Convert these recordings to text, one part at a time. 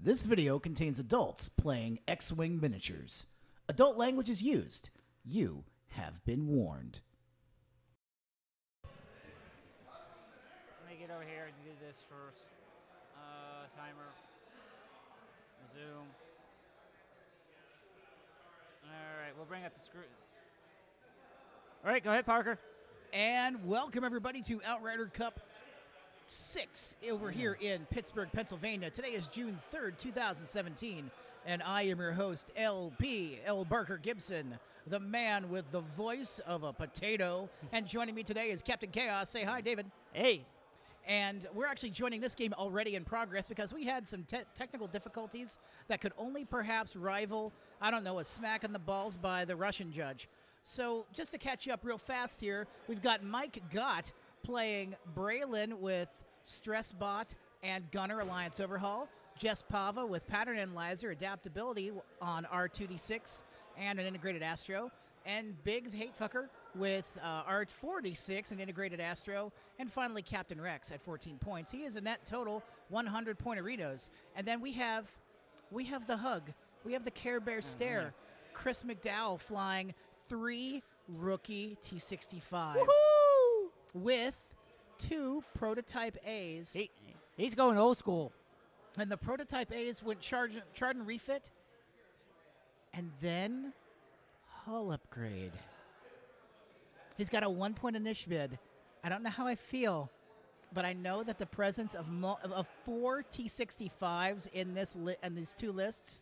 This video contains adults playing X-Wing miniatures. Adult language is used. You have been warned. Let me get over here and do this first. Timer. Zoom. Alright, we'll bring up the screen. Alright, go ahead, Parker. And welcome everybody to OutRyder Cup VI over here in Pittsburgh, Pennsylvania. Today is June 3rd, 2017, and I am your host, LP, L. Barker Gibson, the man with the voice of a potato. And joining me today is Captain Chaos. Say hi, David. Hey. And we're actually joining this game already in progress because we had some technical difficulties that could only perhaps rival, I don't know, a smack in the balls by the Russian judge. So just to catch you up real fast here, we've got Mike Gott playing Braylon with Stressbot and Gunner Alliance Overhaul, Jess Pava with Pattern Analyzer Adaptability on R2D6 and an Integrated Astro, and Biggs Hatefucker with R4D6 and Integrated Astro, and finally Captain Rex at 14 points. He is a net total 100 Pointeritos. And then we have the hug. We have the Care Bear stare. Chris McDowell flying 3 rookie T65s. Woohoo! With 2 prototype A's. He's going old school. And the prototype A's went chard and refit. And then hull upgrade. He's got a 1-point initiative. I don't know how I feel, but I know that the presence of 4 T65s in these two lists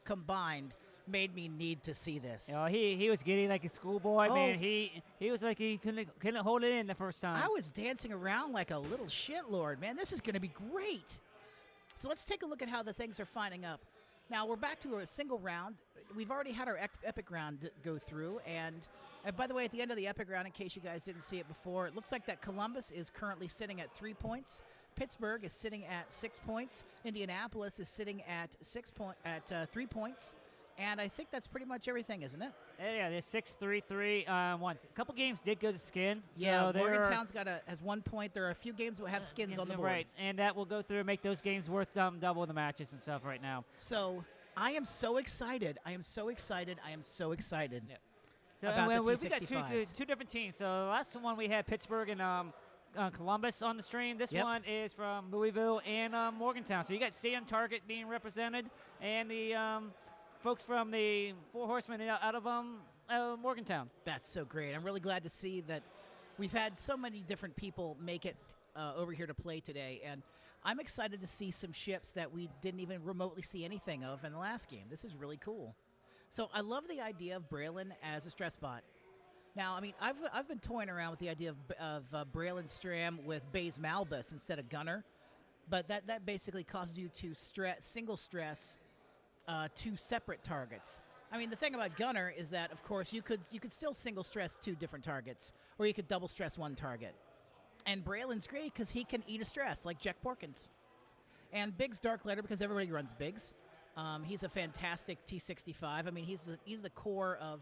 combined made me need to see this. You know, he was getting like a schoolboy, man. He was like he couldn't hold it in the first time. I was dancing around like a little shitlord, man. This is going to be great. So let's take a look at how the things are finding up. Now, we're back to a single round. We've already had our epic round go through. And by the way, at the end of the epic round, in case you guys didn't see it before, it looks like that Columbus is currently sitting at 3 points. Pittsburgh is sitting at 6 points. Indianapolis is sitting at 3 points. And I think that's pretty much everything, isn't it? Yeah, there's 6-3-3. One. A couple games did go to skin. Yeah, so Morgantown's has 1 point. There are a few games that have skins on the board. Right, and that will go through and make those games worth double the matches and stuff right now. So I am so excited. I am so excited. I am so excited. Yeah. So about we the got T65s. two different teams. So the last one we had Pittsburgh and Columbus on the stream. This one is from Louisville and Morgantown. So you got Stay on Target being represented, and the folks from the Four Horsemen out of Morgantown. That's so great. I'm really glad to see that we've had so many different people make it over here to play today, and I'm excited to see some ships that we didn't even remotely see anything of in the last game. This is really cool. So I love the idea of Braylon as a stress bot. Now, I mean, I've been toying around with the idea of Braylon Stram with Baze Malbus instead of Gunner, but that basically causes you to single stress 2 separate targets. I mean, the thing about Gunner is that, of course, you could still single stress 2 different targets, or you could double stress 1 target. And Braylon's great because he can eat a stress like Jack Porkins. And Biggs Dark Letter because everybody runs Biggs. He's a fantastic T65. I mean, he's the core of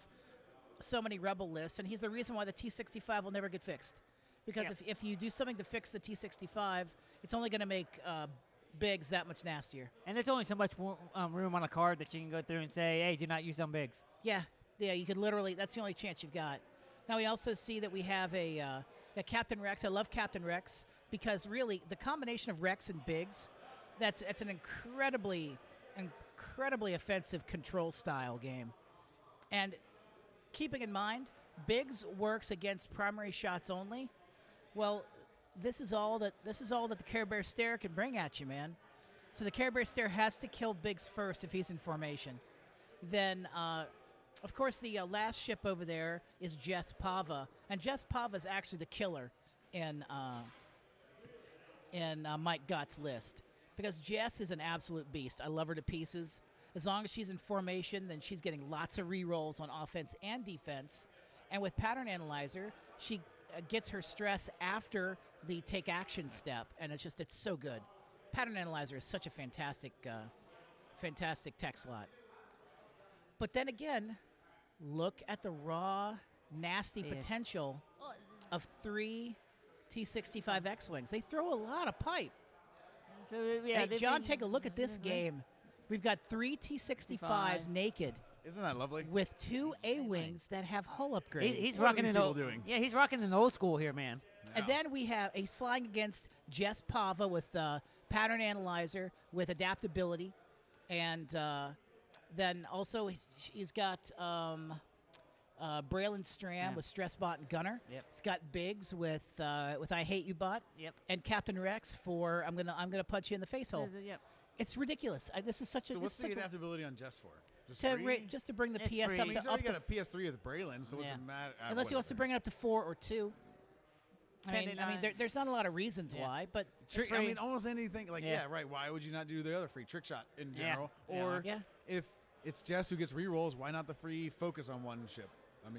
so many Rebel lists, and he's the reason why the T65 will never get fixed. Because if you do something to fix the T65, it's only going to make Biggs that much nastier. And there's only so much room on a card that you can go through and say, hey, do not use on Biggs. Yeah, you could literally, that's the only chance you've got. Now we also see that we have a Captain Rex. I love Captain Rex because really the combination of Rex and Biggs, it's an incredibly offensive control style game. And keeping in mind, Biggs works against primary shots only. Well, this is all that the Care Bear stare can bring at you, man. So the Care Bear stare has to kill Biggs first if he's in formation. Then, of course, the last ship over there is Jess Pava, and Jess Pava is actually the killer in Mike Gott's list because Jess is an absolute beast. I love her to pieces. As long as she's in formation, then she's getting lots of rerolls on offense and defense. And with Pattern Analyzer, she gets her stress after the take action step, and it's so good. Pattern Analyzer is such a fantastic tech slot. But then again, look at the raw, nasty potential of 3 T65 X-Wings. They throw a lot of pipe. So, yeah, hey, John, take a look at this game. We've got 3 T-65s naked Isn't that lovely? with 2 A-wings that have hull upgrades. He's What are rocking these an people old. doing? Yeah, he's rocking an old school here, man. And then he's flying against Jess Pava with pattern analyzer with adaptability, and then also he's got Braylon Stram with Stressbot and Gunner. Yep. He's got Biggs with I Hate You Bot. Yep. And Captain Rex for I'm gonna punch you in the face hole. Yep. It's ridiculous. This is such So a what's this is the such a, adaptability on Jess for? Just to 3? just to bring the It's PS free. up He's to up already to got a PS3 with Braylon, so what's Yeah. it matter? unless he wants to bring it up to 4 or 2. I mean, Depending on- there's not a lot of reasons why, but Trick, I free. mean, almost anything. Like, Yeah. right. Why would you not do the other free trick shot in Yeah. general? Yeah. Or Yeah. if it's Jess who gets rerolls, why not the free focus on one ship? I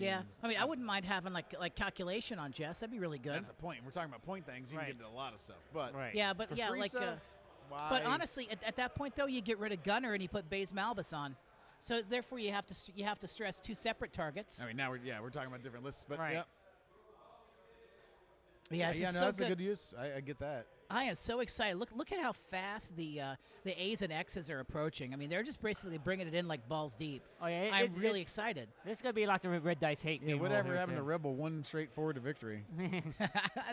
mean, I wouldn't mind having like calculation on Jess. That'd be really good. That's the point. We're talking about point things. You Right. can get into a lot of stuff, but Right. Yeah, but for yeah, free like. stuff, why? But honestly, at that point though, you get rid of Gunner and you put Baze Malbus on. So therefore, you have to stress 2 separate targets. I mean, now we're talking about different lists, but Right. yep. Yeah, this is no, so that's good. a good use. I get that. I am so excited. Look at how fast the A's and X's are approaching. I mean, they're just basically bringing it in like balls deep. Oh yeah, I'm really excited. There's gonna be lots of red dice hate. Yeah, being rolled whatever here happened to soon. Rebel? One straight forward to victory.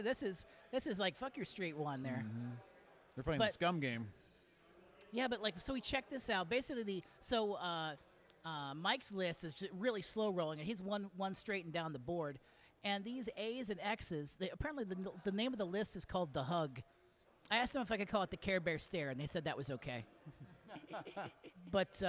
this is like fuck your straight one there. They're playing the But- scum game. Yeah, but so we check this out. Basically, Mike's list is just really slow rolling, and he's one straight and down the board. And these A's and X's, apparently the name of the list is called The Hug. I asked them if I could call it the Care Bear Stare, and they said that was okay. But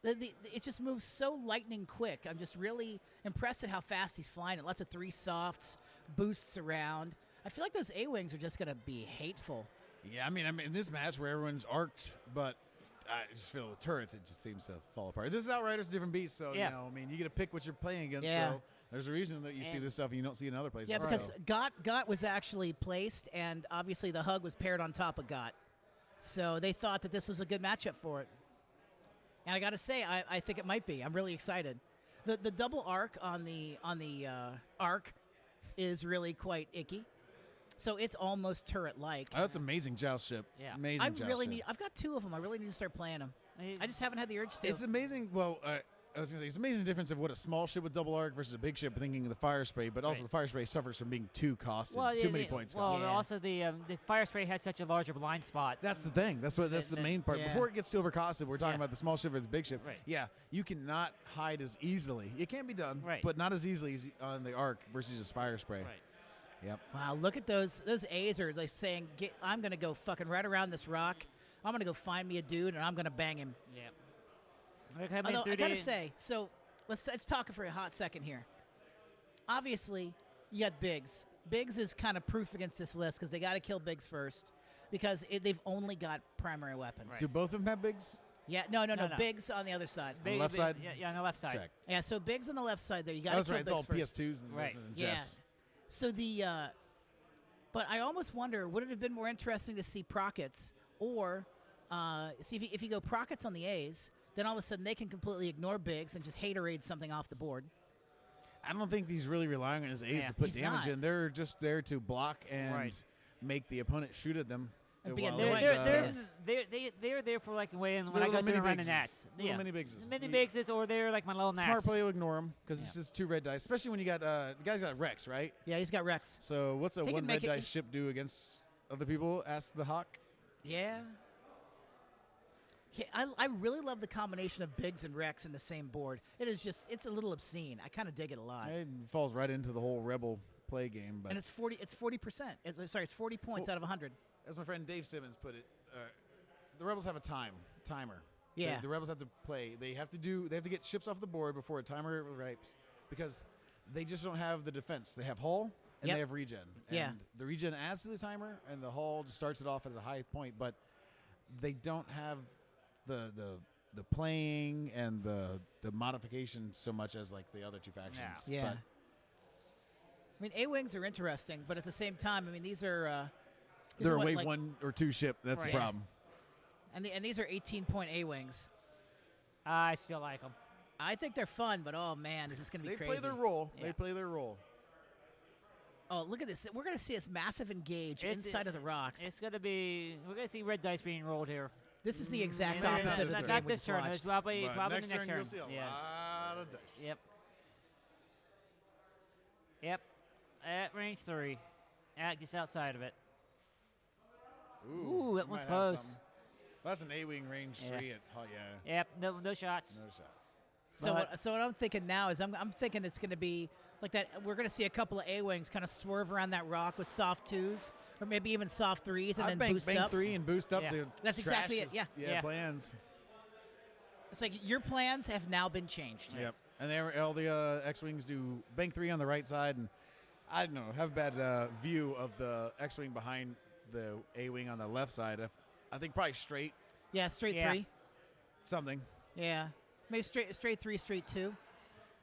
it just moves so lightning quick. I'm just really impressed at how fast he's flying. Lots of 3 softs, boosts around. I feel like those A-Wings are just going to be hateful. Yeah, I mean, in this match where everyone's arced, but I just feel with turrets, it just seems to fall apart. This is Outriders, different beast, so Yeah. you get to pick what you're playing against. Yeah. So there's a reason that you see this stuff and you don't see it in other places. Yeah, because So- Got was actually placed, and obviously the Hug was paired on top of Got. So they thought that this was a good matchup for it. And I got to say, I think it might be. I'm really excited. The double arc on the arc is really quite icky. So it's almost turret-like. Oh, that's amazing joust ship. Yeah. Amazing I joust really ship. need. I've got 2 of them. I really need to start playing them. I just haven't had the urge to. It's amazing. Well, I was going to say, it's amazing difference of what a small ship with double arc versus a big ship, thinking of the fire spray, but also Right. the fire spray suffers from being too costed, Well, too many points Well, cost. Yeah. also the fire spray has such a larger blind spot. That's the thing. That's the And- main part. Yeah. Before it gets too overcosted, we're talking Yeah. about the small ship versus big ship. Right. Yeah, you cannot hide as easily. It can be done, Right. but not as easily as on the arc versus just fire spray. Right. Yep. Wow, look at those A's are like saying, I'm going to go fucking right around this rock. I'm going to go find me a dude, and I'm going to bang him. Yeah. They're coming Although through I gotta the- say, so let's talk for a hot second here. Obviously, you got Biggs. Biggs is kind of proof against this list because they got to kill Biggs first because they've only got primary weapons. Right. Do both of them have bigs? Yeah, no. No. Biggs on the other side. On the left big- side? Yeah, on the left side. Check. Yeah, so Biggs on the left side there. You got to That's kill right. It's Biggs all first. PS2s and Right. this and Yeah. Jess. So but I almost wonder, would it have been more interesting to see Prockets or see if you go Prockets on the A's, then all of a sudden they can completely ignore Biggs and just haterade something off the board. I don't think he's really relying on his A's Yeah. to put He's damage not. in. They're just there to block and Right. make the opponent shoot at them. And be while annoying. there's, They're there for like when Little I go mini through running bigses. nats. Little Yeah. mini bigses. Mini You- bigses, or they're like my little nats. Smart play to ignore them because Yeah. it's just 2 red dice, especially when you got the guy's got Rex, right? Yeah, he's got Rex. So what's a He can 1 make red it- dice ship do against other people? Ask the Hawk. Yeah. I really love the combination of Biggs and Rex in the same board. It's a little obscene. I kind of dig it a lot. It falls right into the whole Rebel play game. But And it's 40%. It's 40 points out of 100. as my friend Dave Simmons put it, the Rebels have a timer. Yeah. The Rebels have to play. They have to get ships off the board before a timer ripes because they just don't have the defense. They have hull and Yep. they have regen. Yeah. And the regen adds to the timer and the hull just starts it off as a high point, but they don't have the playing and the modification so much as like the other 2 factions. Yeah. But I mean, A-Wings are interesting, but at the same time, I mean, these are they're a what, wave like- 1 or 2 ship. That's Right. the problem. and these are 18-point A-Wings. I still like them. I think they're fun, but oh man, is this going to be They crazy? play their role. Yeah. They play their role. Oh, look at this. We're going to see this massive engage inside of the rocks. We're gonna see red dice being rolled here. This is the exact No, no, no, opposite of the game not we this just turn. watched. It's probably But the next next turn, turn. you'll see a Yeah. lot of dice. Yep. Yep. At range 3. Just outside of it. Ooh, that you one's might have close. something. That's an A-wing range Yeah. 3 at yeah. Yep. No shots. No shots. So what I'm thinking now is I'm thinking it's going to be like that. We're going to see a couple of A-wings kind of swerve around that rock with soft 2s or maybe even soft 3s and then boost bank up. 3 and boost up Yeah. the That's exactly it, trashes. yeah. Yeah. plans. It's like your plans have now been changed. Yep. And all the X-wings do bank 3 on the right side, and I don't know, have a bad view of the X-wing behind the A-wing on the left side. I think probably straight Yeah, straight Yeah. 3. something. Yeah, maybe straight 3, straight 2,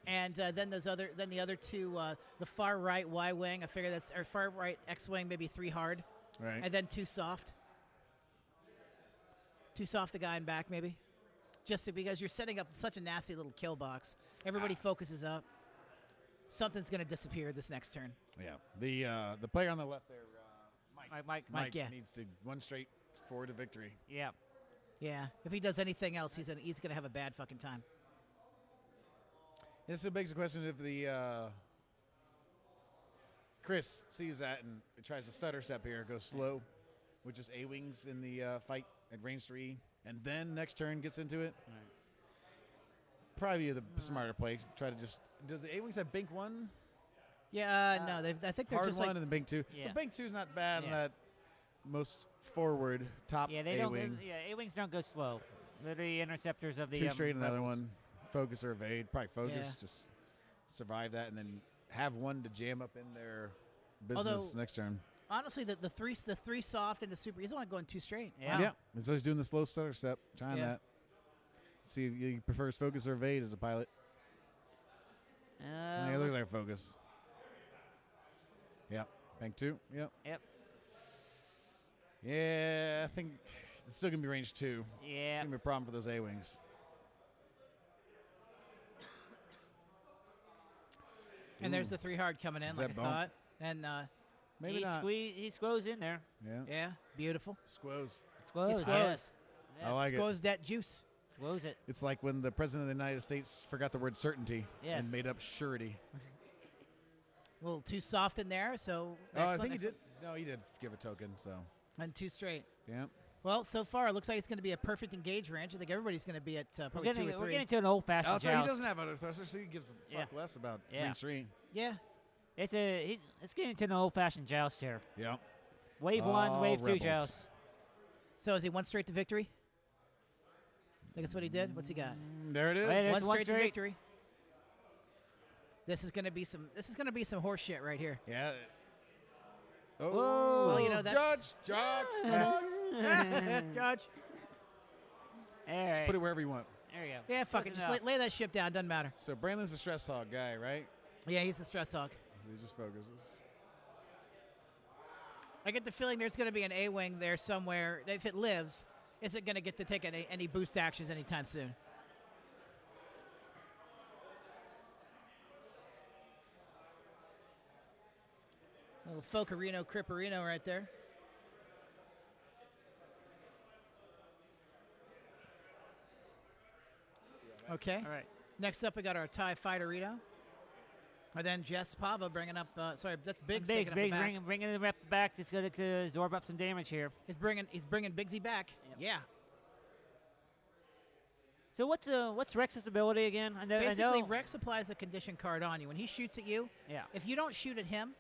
and then the other two, the far right Y-wing. I figure that's or far right X-wing, maybe 3 hard, Right. and then 2 soft. 2 soft, the guy in back maybe, because you're setting up such a nasty little kill box. Everybody focuses up. Something's gonna disappear this next turn. Yeah. The player on the left there, Mike. Mike. yeah. needs to one straight forward to victory. Yeah. Yeah, if he does anything else, he's gonna have a bad fucking time. This begs the question if the Chris sees that and tries to stutter step here, go slow, with just A-wings in the fight at range 3, and then next turn gets into it. Right. Probably the smarter play. Try to just. Do the A-wings have bank 1? Yeah, no, I think they're Hard just 1 like and then bank 2. Yeah. So bank 2 is not bad on Yeah. that most forward top Yeah, they don't. A-wing. Yeah, A-wings don't go slow. They're the interceptors of the 2 straight, another rebels. one. Focus or evade. Probably focus. Yeah. Just survive that and then have one to jam up in their business Although- next turn. honestly the three soft and the super. He's only going 2 straight. Yeah. Wow. Yeah. And so he's doing the slow stutter step. Trying Yeah. that. See if he prefers focus or evade as a pilot. Yeah, it looks like focus. Yep. Bank 2. Yep. Yep. Yeah, I think it's still going to be range 2. It's Yeah. going to be a problem for those A-wings. And there's Ooh. the 3 hard coming in, Is like I that bone? thought. And Maybe he not. He squoze in there. Yeah. yeah, beautiful. Squoze. Squoze. Squoze. Yes. I like it. Squoze that juice. Squoze it. It's like when the President of the United States forgot the word certainty Yes. and made up surety. A little too soft in there, so Oh, I excellent, think he did. excellent. No, he did give a token, so. And 2 straight. Yeah. Well, so far it looks like it's going to be a perfect engage range. I think everybody's going to be at probably 2 or 3. We're getting to an old-fashioned Also, he joust. doesn't have other thrusters, so he gives a fuck Yeah. less about Yeah. range 3. Yeah. It's getting to an old-fashioned joust here. Yeah. Wave 1, All wave 2 rebels. joust. So is he 1 straight to victory? I think that's what he did. What's he got? There it is. Wait, There's 1 one straight to straight. victory. This is going to be some horse shit right here. Yeah. Oh, Whoa. Well, you know, that's- Judge. Judge. All right. Just put it wherever you want. There you go. Yeah, fuck it. Close Just enough. lay that ship down. Doesn't matter. So Brandon's the stress hog guy, right? Yeah, he's the stress hog. So he just focuses. I get the feeling there's going to be an A-wing there somewhere. If it lives, isn't going to get to take any boost actions anytime soon. Little Focarino Cripperino right there. Okay. All right. Next up, we got our TIE Fighterino. And then Jess Pava bringing up, sorry, that's Biggs Biggs, taking up the back. bringing the rep back. It's going to absorb up some damage here. He's bringing Biggsy back. Yep. Yeah. So what's Rex's ability again? I Basically, know. Rex applies a condition card on you. When he shoots at you, Yeah. if you don't shoot at him,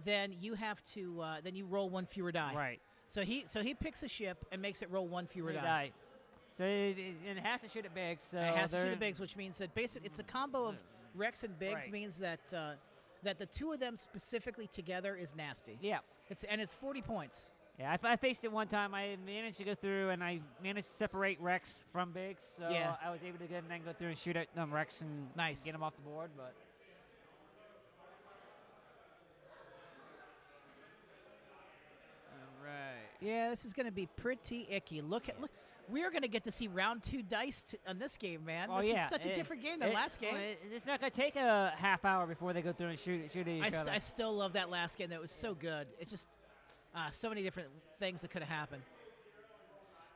then you have to then you roll 1 fewer die. Right. So he picks a ship and makes it roll 1 fewer die. Die. So it has to shoot at Biggs. So And it has to shoot they're- at Biggs, which means that basically it's a combo of Rex and Biggs Right. means that that the 2 of them specifically together is nasty. Yeah. It's 40 points. Yeah, I faced it one time. I managed to go through, and I managed to separate Rex from Biggs. So Yeah. I was able to get and then go through and shoot at Rex and Nice. get him off the board. But all right. Yeah, this is going to be pretty icky. Look. We are going to get to see round 2 dice on this game, man. Oh This yeah, is such a different game than last game. It's not going to take a half hour before they go through and shoot at each other. I still love that last game. That was so good. It's just so many different things that could have happened.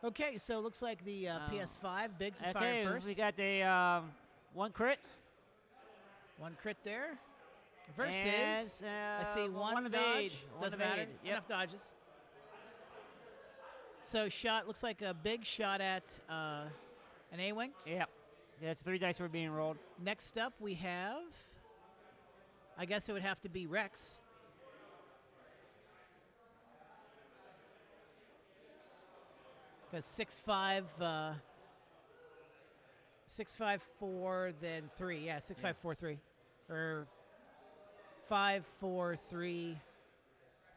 Okay, so it looks like the PS5 Biggs is Okay, firing first. we got the 1 crit. 1 crit there. Versus, And, I see one evade. dodge. One Doesn't matter. evade. Yep. Enough dodges. So shot looks like a big shot at an A-wing. Yep. That's 3 dice were being rolled. Next up we have, I guess it would have to be Rex. Because 6-5, 6-5-4, then 3. Yeah, 6-5-4-3. Or 5-4-3.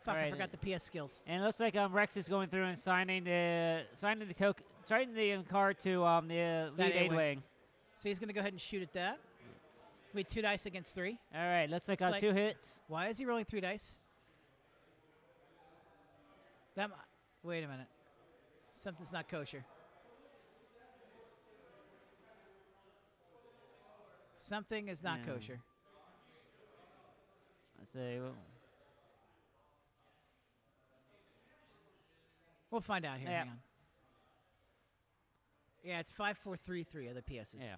Fuck, I Right. forgot the PS skills. And it looks like Rex is going through and signing the card to the lead A-wing. A-wing. So he's going to go ahead and shoot at that. We 2 dice against 3. All right, looks like, Looks like- 2 hits. Why is he rolling 3 dice? Wait a minute. Something's not kosher. Something is not Yeah. kosher. Let's see. We'll find out here. Yeah. Hang on. Yeah, it's 5-4-3-3 of the PSs. Yeah.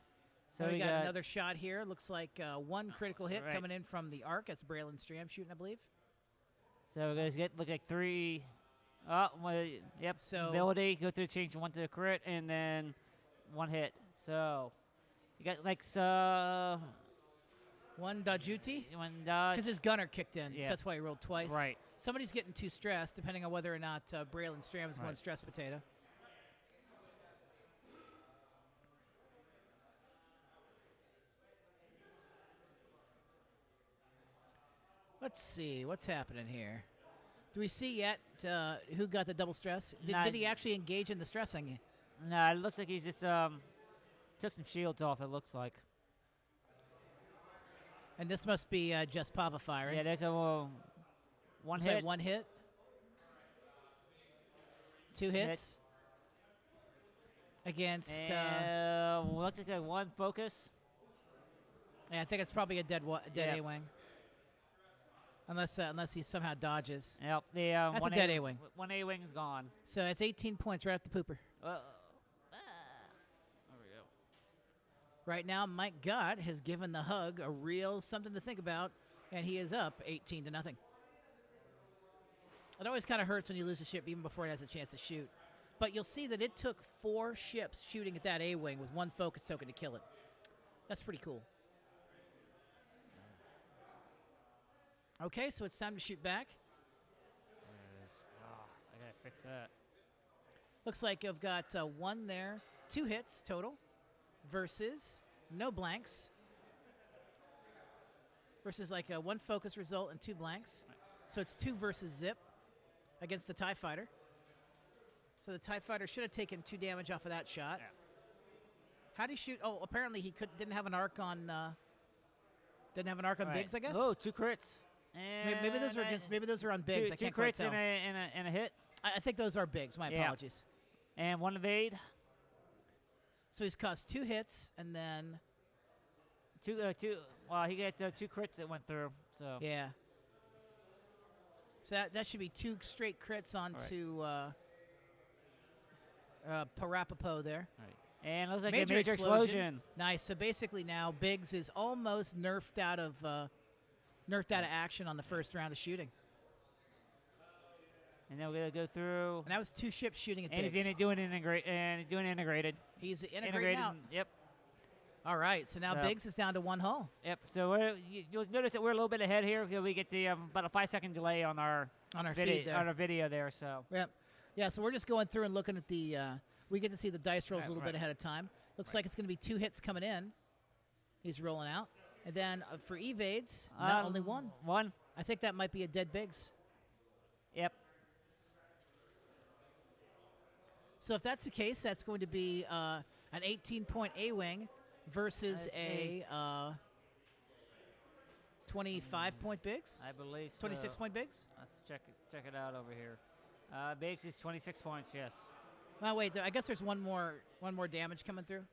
So So we we got got another shot here. Looks like 1 critical hit right. coming in from the arc. That's Braylon Stram shooting, I believe. So we guys look like 3. Oh, well, yep. So- ability, go through, change 1 to the crit, and then 1 hit. So you got like 1 Dajuti. 1 dodge. Because his gunner kicked in, so Yeah. that's why he rolled twice. Right. Somebody's getting too stressed, depending on whether or not Braylon Stram is going Right. stress potato. Let's see what's happening here. Do we see yet who got the double stress? Not- Did he actually engage in the stressing? No, it looks like he's just took some shields off. It looks like. And this must be just Pava firing. Yeah, there's a 1 Looks hit. like 1 hit. 2 hits. Against. Looks like 1 focus. Yeah, I think it's probably a dead Yeah. A-wing. Unless he somehow dodges. Yep. The That's a dead A-wing. 1 A-wing's gone. So it's 18 points right at the pooper. There we go. Right now, Mike Gott has given the hug a real something to think about, and he is up 18-0. It always kind of hurts when you lose a ship even before it has a chance to shoot. But you'll see that it took 4 ships shooting at that A-wing with 1 focus token to kill it. That's pretty cool. Okay, so it's time to shoot back. I gotta fix that. Looks like I've got 1 there, 2 hits total, versus no blanks. Versus like a 1 focus result and 2 blanks. So it's 2 versus zip against the TIE Fighter. So the TIE Fighter should have taken 2 damage off of that shot. Yeah. How'd he shoot? Oh, apparently he didn't have an arc on. Didn't have an arc on Right. Biggs, I guess. Oh, 2 crits. Maybe those are against. Maybe those are on Biggs. I Two can't quite crits tell. and a hit, I think those are Biggs. My Yeah. apologies. and 1 evade. So he's cost 2 hits and then 2. Well, he got 2 crits that went through. So yeah. So that should be 2 straight crits onto Parapapo there. Right. And it looks like Major a major explosion. Nice. So basically now Biggs is almost nerfed out of action on the first round of shooting. And then we're gonna go through. And that was 2 ships shooting at And Biggs. he's doing integrated. He's integrating out. Yep. All right. So now So- Biggs is down to 1 hull Yep. So you'll notice that we're a little bit ahead here because we get the about a 5-second delay on our on our video feed there. on our video there. So Yep. Yeah, so we're just going through and looking at the, we get to see the dice rolls a little Right. bit ahead of time. Looks like it's going to be 2 hits coming in. He's rolling out. And then for evades, not only 1. 1. I think that might be a dead Biggs. Yep. So if that's the case, that's going to be an 18-point A-wing versus a 25-point Biggs? I believe so. 26-point Biggs? Let's check it out over here. Biggs is 26 points. Yes. No, wait. I guess there's one more damage coming through.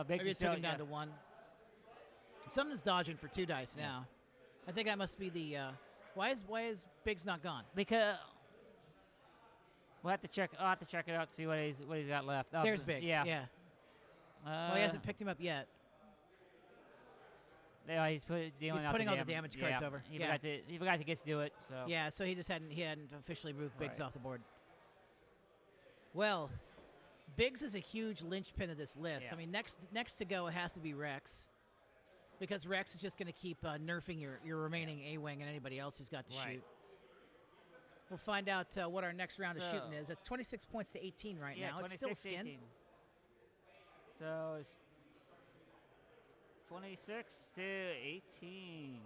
Biggs Maybe is it took still him down to 1. Something's dodging for 2 dice now. I think that must be the. Why is Biggs not gone? because We'll have to check. I'll have to check it out. See what he's got left. Oh, There's Biggs. Yeah. Well, he hasn't picked him up yet. Yeah, he's dealing out putting all the the damage cards over. He forgot to get to do it. So. Yeah, so he hadn't officially moved Biggs Right. off the board. Well, Biggs is a huge linchpin of this list. Yeah. I mean, next to go has to be Rex, because Rex is just going to keep nerfing your remaining A-wing and anybody else who's got to Right. shoot. We'll find out what our next round of So- shooting is. That's 26 points to 18 right now. It's still 26, skin. 18. So it's 26 to 18.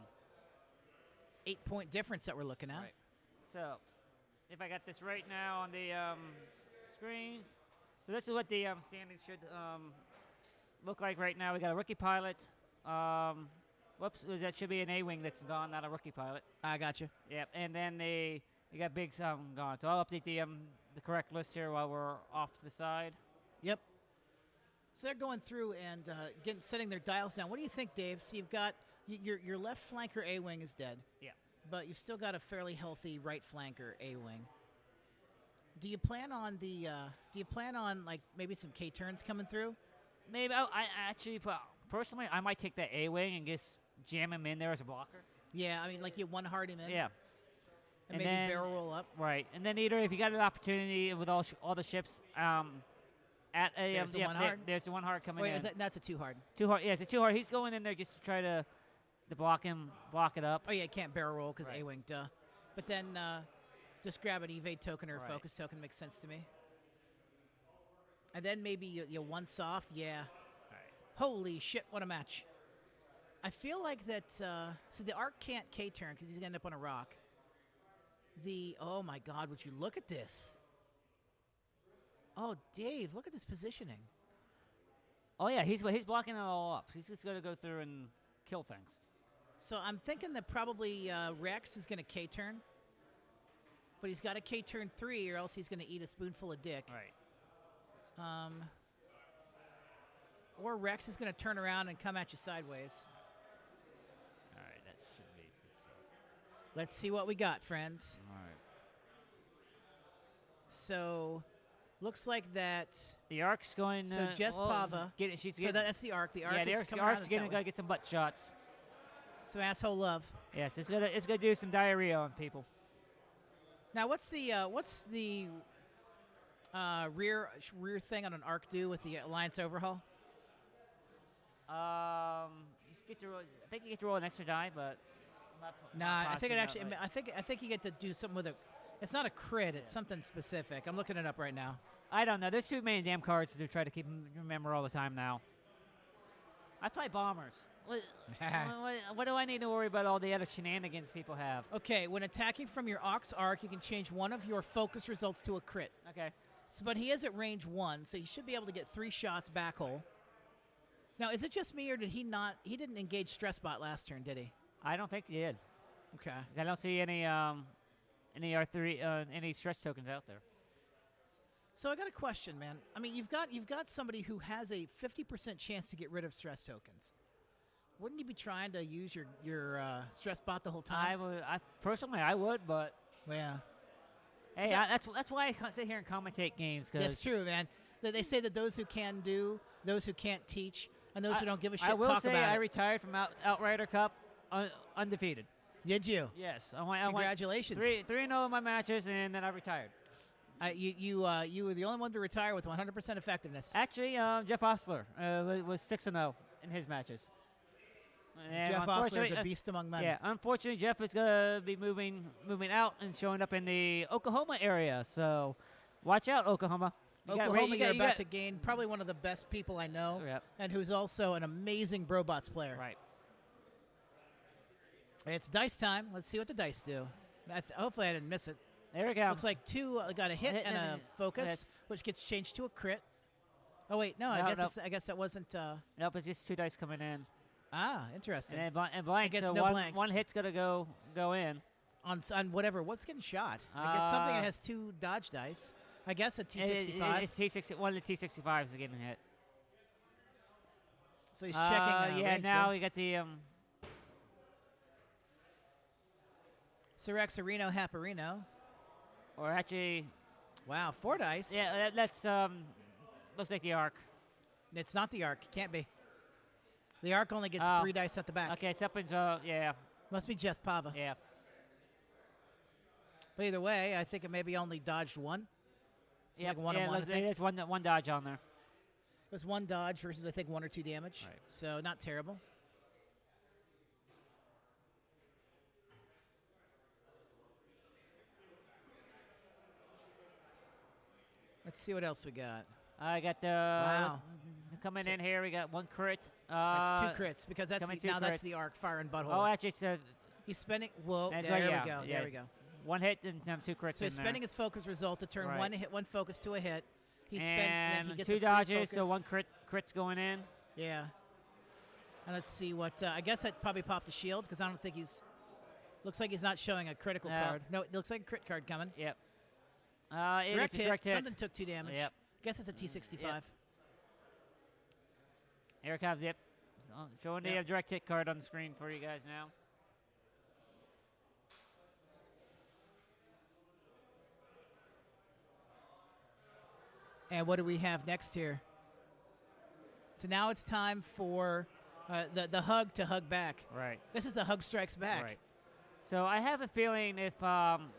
8-point difference that we're looking at. Right. So if I got this right now on the screens, so this is what the standings should look like right now. We got a rookie pilot. Whoops, that should be an A-wing that's gone, not a rookie pilot. I got you. Yep, and then you got Biggs gone. So I'll update the correct list here while we're off to the side. Yep. So they're going through and setting their dials down. What do you think, Dave? So you've got your left flanker A-wing is dead. Yeah. But you've still got a fairly healthy right flanker A-wing. Do you plan on like maybe some K turns coming through? Maybe I actually, personally, I might take that A-wing and just jam him in there as a blocker. Yeah, I mean, like you one hard him in. Yeah. And maybe then, barrel roll up. Right, and then either if you got an opportunity with all the ships, at a There's the one hard. There's the one hard coming Wait, in. that's a 2 hard. 2 hard. Yeah, it's a 2 hard. He's going in there just to try to block it up. Oh yeah, can't barrel roll because Right. A-wing, duh. But then just grab an evade token or a Right. focus token makes sense to me. And then maybe you one soft, yeah. Right. Holy shit, what a match. I feel like that, so the Arc can't K-turn because he's going to end up on a rock. Oh my God, would you look at this? Oh, Dave, look at this positioning. Oh yeah, he's blocking it all up. He's just going to go through and kill things. So I'm thinking that probably Rex is going to K-turn. But he's got to K-turn 3 or else he's going to eat a spoonful of dick. Right. Or Rex is going to turn around and come at you sideways. All right, that should be. Let's see what we got, friends. All right. So, looks like that. The Ark's going. So Jess Pava. She's So getting. that's the Arc. The Arc Yeah, is the coming Ark's around going that way. to get some butt shots. Some asshole love. Yes, it's gonna do some diarrhea on people. Now, what's the rear thing on an Arc do with the Alliance overhaul? I think you get to roll an extra die, but Nah, I think it positive actually. about it. I think you get to do something with a. It's not a crit. It's something specific. I'm looking it up right now. I don't know. There's too many damn cards to try to remember all the time now. I play bombers. What do I need to worry about all the other shenanigans people have? Okay, when attacking from your Ox Arc, you can change one of your focus results to a crit. Okay. So, but he is at range 1, so he should be able to get 3 shots back hole. Now, is it just me, or did he not? He didn't engage Stress Bot last turn, did he? I don't think you did. Okay. I don't see any R3 any stress tokens out there. So I got a question, man. I mean, you've got somebody who has a 50% chance to get rid of stress tokens. Wouldn't you be trying to use your stress bot the whole time? Personally, I would, but Yeah. hey, that's why I sit here and commentate games. That's true, man. They say that those who can do, those who can't teach, and those who don't give a shit I will talk say about I it. retired from OutRyder Cup undefeated. Did you? Yes, I went Congratulations. 3-0 in my matches, and then I retired. You were the only one to retire with 100% effectiveness. Actually, Jeff Osler was 6-0 in his matches. And Jeff Osler is unfortunately, a beast among men. Yeah, unfortunately, Jeff is gonna be moving out and showing up in the Oklahoma area. So, watch out, Oklahoma. Oklahoma, you're about to gain probably one of the best people I know, Yep. and who's also an amazing Brobots player. Right. It's dice time. Let's see what the dice do. Hopefully I didn't miss it. There we go. Looks like 2 got a hit and a focus, which gets changed to a crit. Oh wait, no, I guess that wasn't. Nope, it's just 2 dice coming in. Interesting. And blank. gets So no blanks. one hit's gonna go in. On whatever, what's getting shot? I guess something that has 2 dodge dice. I guess a T65. It's T60. One of the T65s is getting hit. So he's checking. Yeah, range now there. we got the Sirexarino Haparino. or actually, Wow, 4 dice. Yeah, that's looks like the Arc. It's not the Arc. It can't be. The Arc only gets 3 dice at the back. Okay, something's yeah. Must be Jess Pava. Yeah. But either way, I think it maybe only dodged 1. It's like 1 and 1. There's one dodge on there. It was 1 dodge versus I think 1 or 2 damage. Right. So not terrible. Let's see what else we got. I got the coming in here. We got 1 crit. That's 2 crits because that's that's the Arc fire and butthole. Oh, actually, it's he's spending. Whoa, there we go. Yeah. There we go. 1 hit and 2 crits. So he's spending his focus result to turn 1 focus to a hit. And he gets 2 a free dodges, focus. so 1 crit's going in. Yeah. And let's see what. I guess that probably popped a shield because I don't think he's. Looks like he's not showing a critical card. No, it looks like a crit card coming. Yep. Direct hit. Direct hit. Something took 2 damage. Yep. Guess it's a T65. Yep. Here it comes. Yep. Showing the direct hit card on the screen for you guys now. And what do we have next here? So now it's time for the hug to hug back. Right. This is the hug strikes back. Right. So I have a feeling if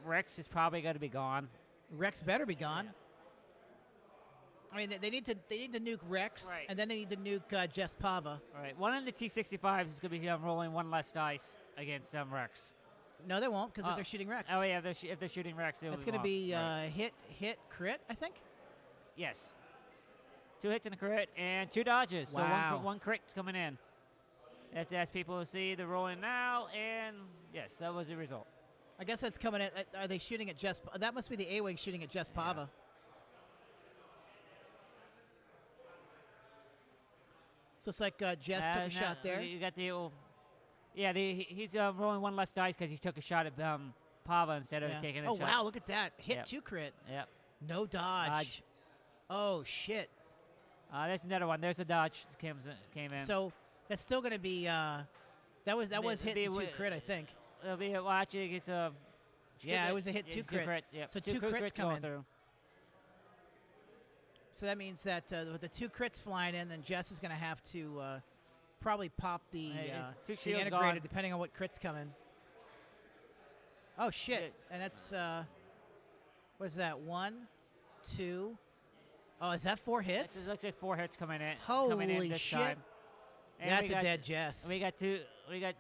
Rex is probably going to be gone. Rex better be gone. Yeah. I mean, they need to nuke Rex, Right. and then they need to nuke Jess Pava. All right. One of the T65s is going to be rolling 1 less dice against Rex. No, they won't because if they're shooting Rex. Oh yeah, if they're shooting Rex, it's going to be hit, crit, I think. Yes. 2 hits and a crit and 2 dodges. Wow. So one crit's coming in. That's as people see the rolling now, and yes, that was the result. I guess that's coming at. Are they shooting at Jess? That must be the A-wing shooting at Jess Pava. Yeah. So it's like Jess took a shot there. You got the old. Yeah, he's rolling 1 less dice because he took a shot at Pava instead of taking a shot. Oh wow, look at that! Hit Yep. 2 crit. Yep. No dodge. Oh shit. There's another one. There's a dodge that came in. So that's still going to be. That was hit 2 crit, I think. It'll be actually it's a. Yeah, it was a hit 2 crit. Yep. So 2 crits come in. Through. So that means that with the 2 crits flying in, then Jess is going to have to probably pop the integrated, gone. depending on what crits come in. Oh shit! And that's what is that? 1, 2. Oh, is that 4 hits? This looks like 4 hits coming in. Holy this shit! Time. And That's a dead Jess. We got 2. We got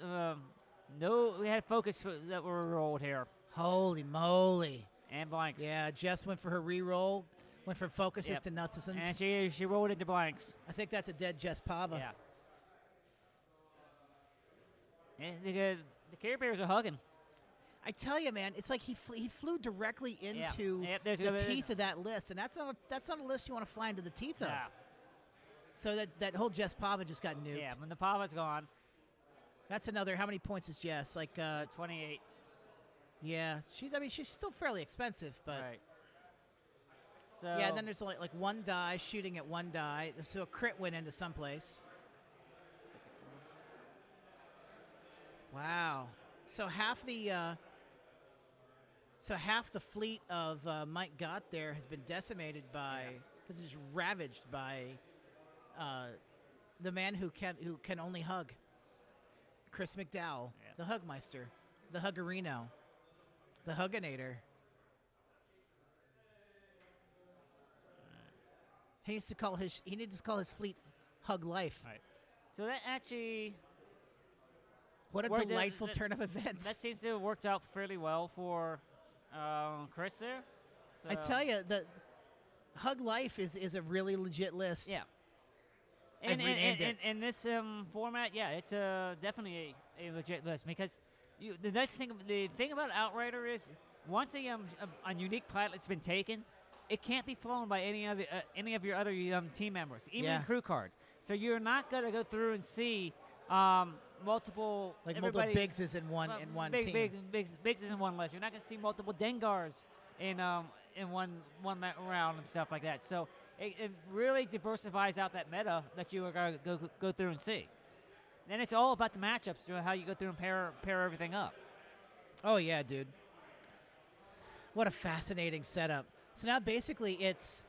no. We had focus that were rolled here. Holy moly! And blanks. Yeah, Jess went for her re-roll. Went from focuses to nuts. And she rolled into blanks. I think that's a dead Jess Pava. Yeah. And the Care Bears are hugging. I tell you, man, it's like he flew directly into the teeth of that list, and that's not a list you want to fly into the teeth of. Yeah. So that whole Jess Pava just got nuked. Yeah, when the Pava's gone. That's another. How many points is Jess? Like 28. Yeah, she's still fairly expensive, but. Right. So yeah, and then there's like 1 die shooting at 1 die, so a crit went into someplace. Wow. So half the fleet of Mike Gott there has been decimated by, because it's ravaged by the man who can only hug. Chris McDowell, the Hugmeister, the Huggerino, the Hugginator. He needs to call his fleet Hug Life. Right. So that actually. What a delightful turn of events. That seems to have worked out fairly well for Chris there. So I tell you, the Hug Life is a really legit list. Yeah. I've renamed it. In this format, it's definitely a legit list because the thing about Outrider is once a unique pilot's been taken, it can't be flown by any of your other team members, even a crew card. So you're not going to go through and see multiple Biggses in one team. Biggs is in one list. You're not going to see multiple Dengars in one round and stuff like that. So it really diversifies out that meta that you are going to go through and see. Then it's all about the matchups, how you go through and pair everything up. Oh yeah, dude. What a fascinating setup. So now basically it's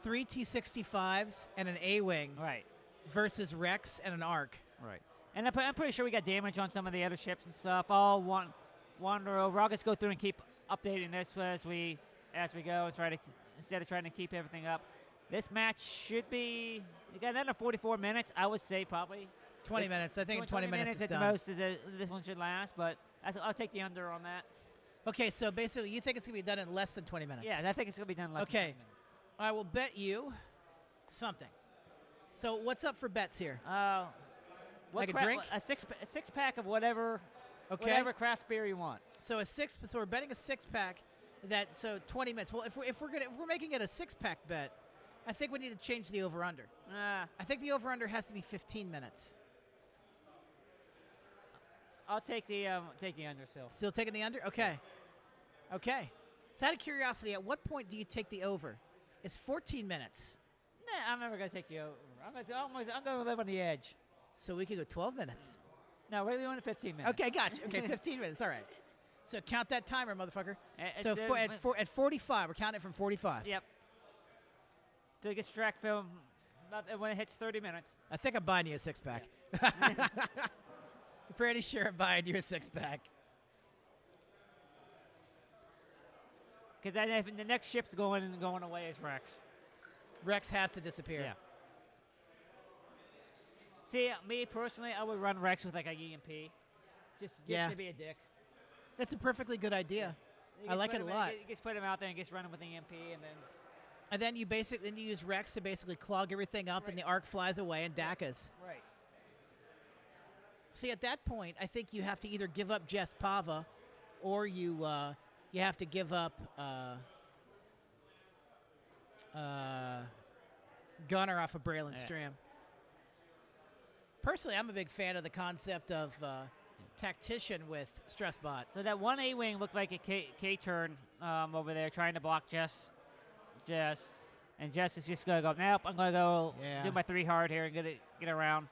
3 T-65s and an A-wing Right. versus Rex and an ARC. Right. And I'm pretty sure we got damage on some of the other ships and stuff. I'll wander over. I'll just go through and keep updating this as we go and try to, instead of trying to keep everything up. This match should be, you got another 44 minutes. I would say probably 20 minutes. I think in 20 minutes it's at done. the most this one should last, but I'll take the under on that. Okay, so basically you think it's going to be done in less than 20 minutes? Yeah, I think it's going to be done in less than 20 minutes. I will bet you something. So what's up for bets here? Like a drink? A six pack of whatever craft beer you want. So we're betting a 6-pack. So 20 minutes. Well, if we're making it a 6-pack bet, I think we need to change the over/under. I think the over/under has to be 15 minutes. I'll take the under still. Still taking the under? Okay. Okay. So out of curiosity, at what point do you take the over? It's 14 minutes. Nah, I'm never gonna take the over. I'm gonna live on the edge. So we could go 12 minutes. No, we're doing 15 minutes. Okay, gotcha. Okay, 15 minutes. All right. So count that timer, motherfucker. So It's, at 45, we're counting it from 45. Yep. So it gets track film when it hits 30 minutes. I think I'm buying you a 6-pack. Yeah. I'm pretty sure I'm buying you a 6-pack. Because then the next ship's going away is Rex. Rex has to disappear. Yeah. See, me personally, I would run Rex with like a EMP, just to be a dick. That's a perfectly good idea. I like it a lot. You just put him out there and just run him with an EMP, and then you use Rex to basically clog everything up, and the ARC flies away and DACAs. Right. See, at that point, I think you have to either give up Jess Pava, or you have to give up Gunner off of Braylon Stram. Personally, I'm a big fan of the concept of tactician with Stressbot. So that one A-wing looked like a K-turn over there trying to block Jess. And Jess is just going to go, nope, I'm going to go do my 3 hard here and get around.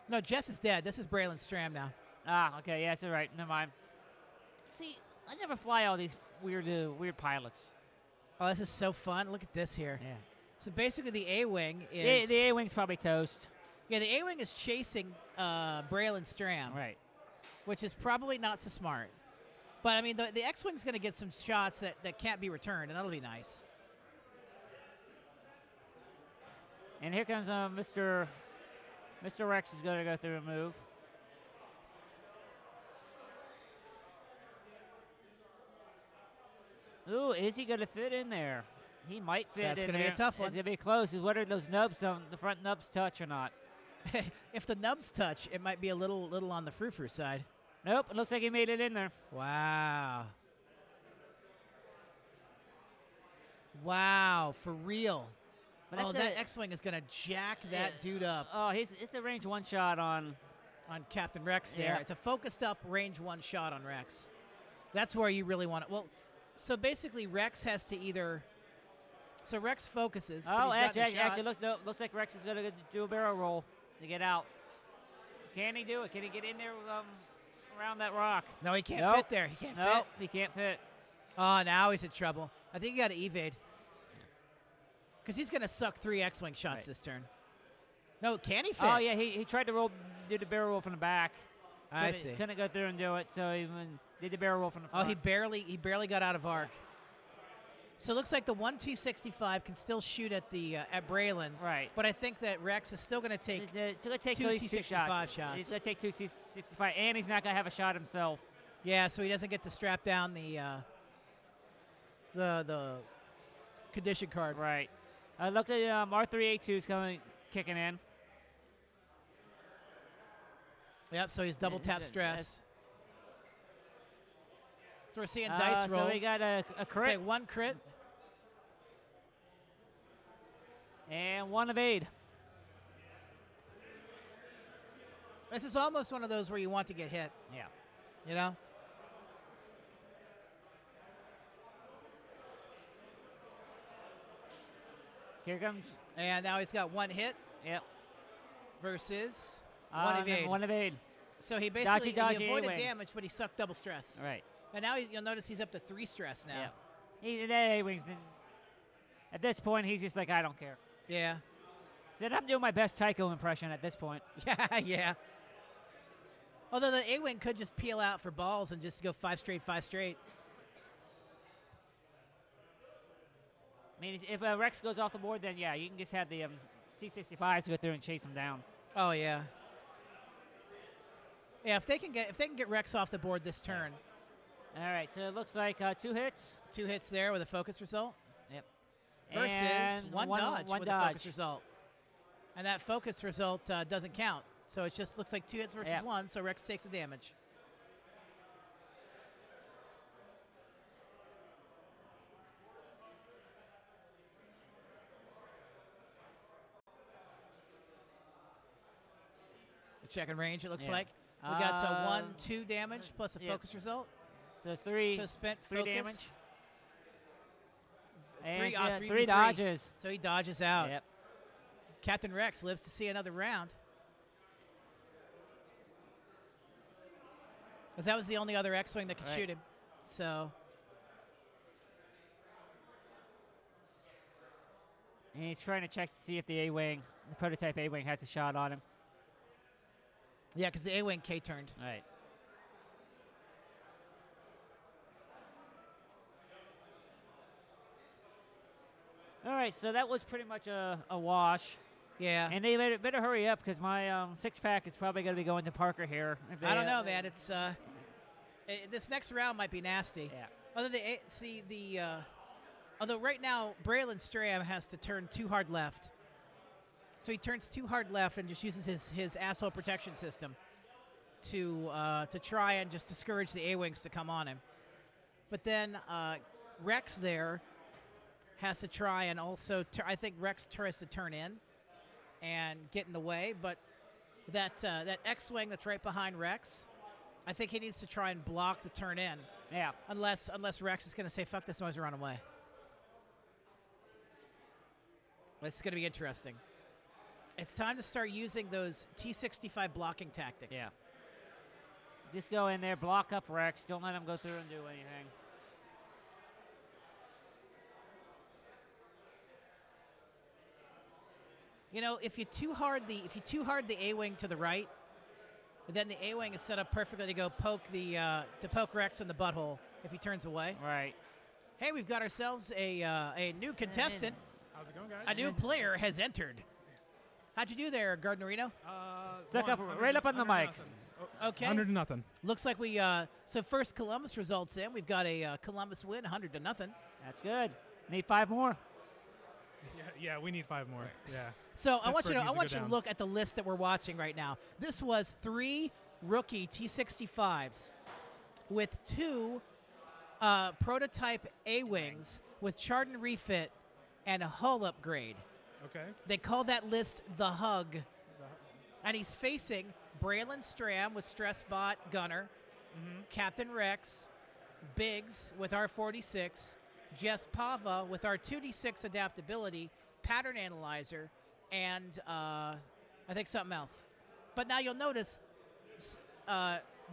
No, Jess is dead. This is Braylon Stram now. Ah, okay, yeah, that's all right. Never mind. See, I never fly all these weird pilots. Oh, this is so fun. Look at this here. Yeah. So basically the A-wing is... The A-wing's probably toast. Yeah, the A-wing is chasing Braylon Stram. Right. Which is probably not so smart. But, I mean, the X-wing's going to get some shots that can't be returned, and that'll be nice. And here comes Mr. Rex is going to go through a move. Ooh, is he going to fit in there? He might fit in there. That's going to be a tough one. It's going to be close. What are those nubs on the front nubs touch or not? If the nubs touch, it might be a little on the frou-frou side. Nope, it looks like he made it in there. Wow. Wow, for real. But that X-wing is going to jack that dude up. Oh, it's a range 1 shot on Captain Rex there. Yeah. It's a focused up range 1 shot on Rex. That's where you really want it. Well, so basically Rex has to either... So Rex focuses. Oh, actually, looks like Rex is going to do a barrel roll to get out. Can he do it? Can he get in there around that rock? No, he can't fit there. He can't fit. Nope, he can't fit. Oh, now he's in trouble. I think you got to evade. Because he's going to suck 3 X-wing shots this turn. No, can he fit? Oh, yeah, he tried to do the barrel roll from the back. I see. Couldn't go through and do it, so he did the barrel roll from the front. Oh, he barely got out of arc. So it looks like the 1 T-65 can still shoot at Braylon. Right. But I think that Rex is still going to take, it's going to take 2 T-65 shots. He's going to take 2 T-65, and he's not going to have a shot himself. Yeah, so he doesn't get to strap down the condition card. Right. Look at R3A2's kicking in. Yep, so he's double tap stress. So we're seeing dice roll. So we got a crit. Say 1 crit. And 1 evade. This is almost one of those where you want to get hit. Yeah. You know? Here comes. And now he's got 1 hit. Yep. Versus 1 evade. 1 evade. So he basically dodgy he avoided A-wing. damage, but he sucked double stress. Right. And now you'll notice he's up to 3 stress now. Yep. That A-Wing's, at this point, he's just like, I don't care. Yeah. Said, I'm doing my best Tycho impression at this point. Yeah, yeah. Although the A-Wing could just peel out for balls and just go 5 straight, 5 straight. I mean, if Rex goes off the board, then yeah, you can just have the T-65s go through and chase him down. Oh yeah. Yeah, if they can get Rex off the board this turn. All right, so it looks like 2 hits. 2 hits there with a focus result. Yep. Versus and one dodge with dodge. a focus result. And that focus result doesn't count. So it just looks like 2 hits versus 1, so Rex takes the damage. Checking range, it looks like. We got 1, 2 damage plus a focus result. So 3, so spent 3 focus. damage. And 3 dodges. So he dodges out. Yep. Captain Rex lives to see another round. Because that was the only other X-Wing that could shoot him. So. And he's trying to check to see if the A-Wing, the prototype A-Wing, has a shot on him. Yeah, because the A-Wing K-turned. Right. All right, so that was pretty much a wash. Yeah. And they better hurry up because my 6-pack is probably going to be going to Parker here. I don't know, man. It's this next round might be nasty. Yeah. Although right now Braylon Stram has to turn too hard left. So he turns too hard left and just uses his asshole protection system to try and just discourage the A-Wings to come on him. But then Rex there has to try and also I think Rex tries to turn in and get in the way, but that X-Wing that's right behind Rex, I think he needs to try and block the turn in. Yeah. Unless Rex is going to say, fuck this noise and run away. This is going to be interesting. It's time to start using those T-65 blocking tactics. Yeah. Just go in there, block up Rex. Don't let him go through and do anything. You know, if you too hard the A-Wing to the right, then the A-Wing is set up perfectly to go poke Rex in the butthole if he turns away. Right. Hey, we've got ourselves a new contestant. How's it going, guys? A new player has entered. How'd you do there, Gardnerino? Suck up right up on the mic. Okay. 100-0. Looks like we so first Columbus results in. We've got a Columbus win, 100-0. That's good. Need 5 more. Yeah, we need 5 more. Yeah. So I want Pittsburgh you to look at the list that we're watching right now. This was 3 rookie T-65s with 2 prototype A-Wings with Chardon refit and a hull upgrade. Okay. They call that list the Hug. And he's facing Braylon Stram with Stressbot Gunner, Captain Rex, Biggs with R46, Jess Pava with our 2D6 adaptability, pattern analyzer, and I think something else. But now you'll notice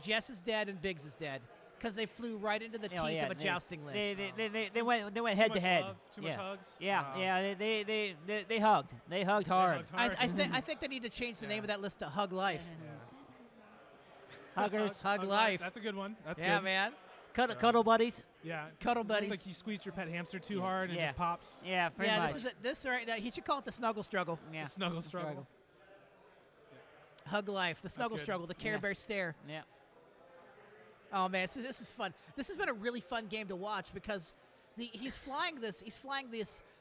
Jess is dead and Biggs is dead because they flew right into the teeth of a jousting list. They went head to head. Too much hugs. Yeah, they hugged. They hugged hard. I think they need to change the name of that list to Hug Life. Huggers. Hug Life. That's a good one. That's yeah, good. man. Cuddle buddies. Yeah. Cuddle buddies. It's like you squeeze your pet hamster too hard and it just pops. Yeah, pretty much. This right now. He should call it the Snuggle Struggle. Yeah. The snuggle struggle. Hug Life, the Snuggle good. Struggle, the Care Bear Stare. Yeah. Oh man, this is fun. This has been a really fun game to watch because he's flying this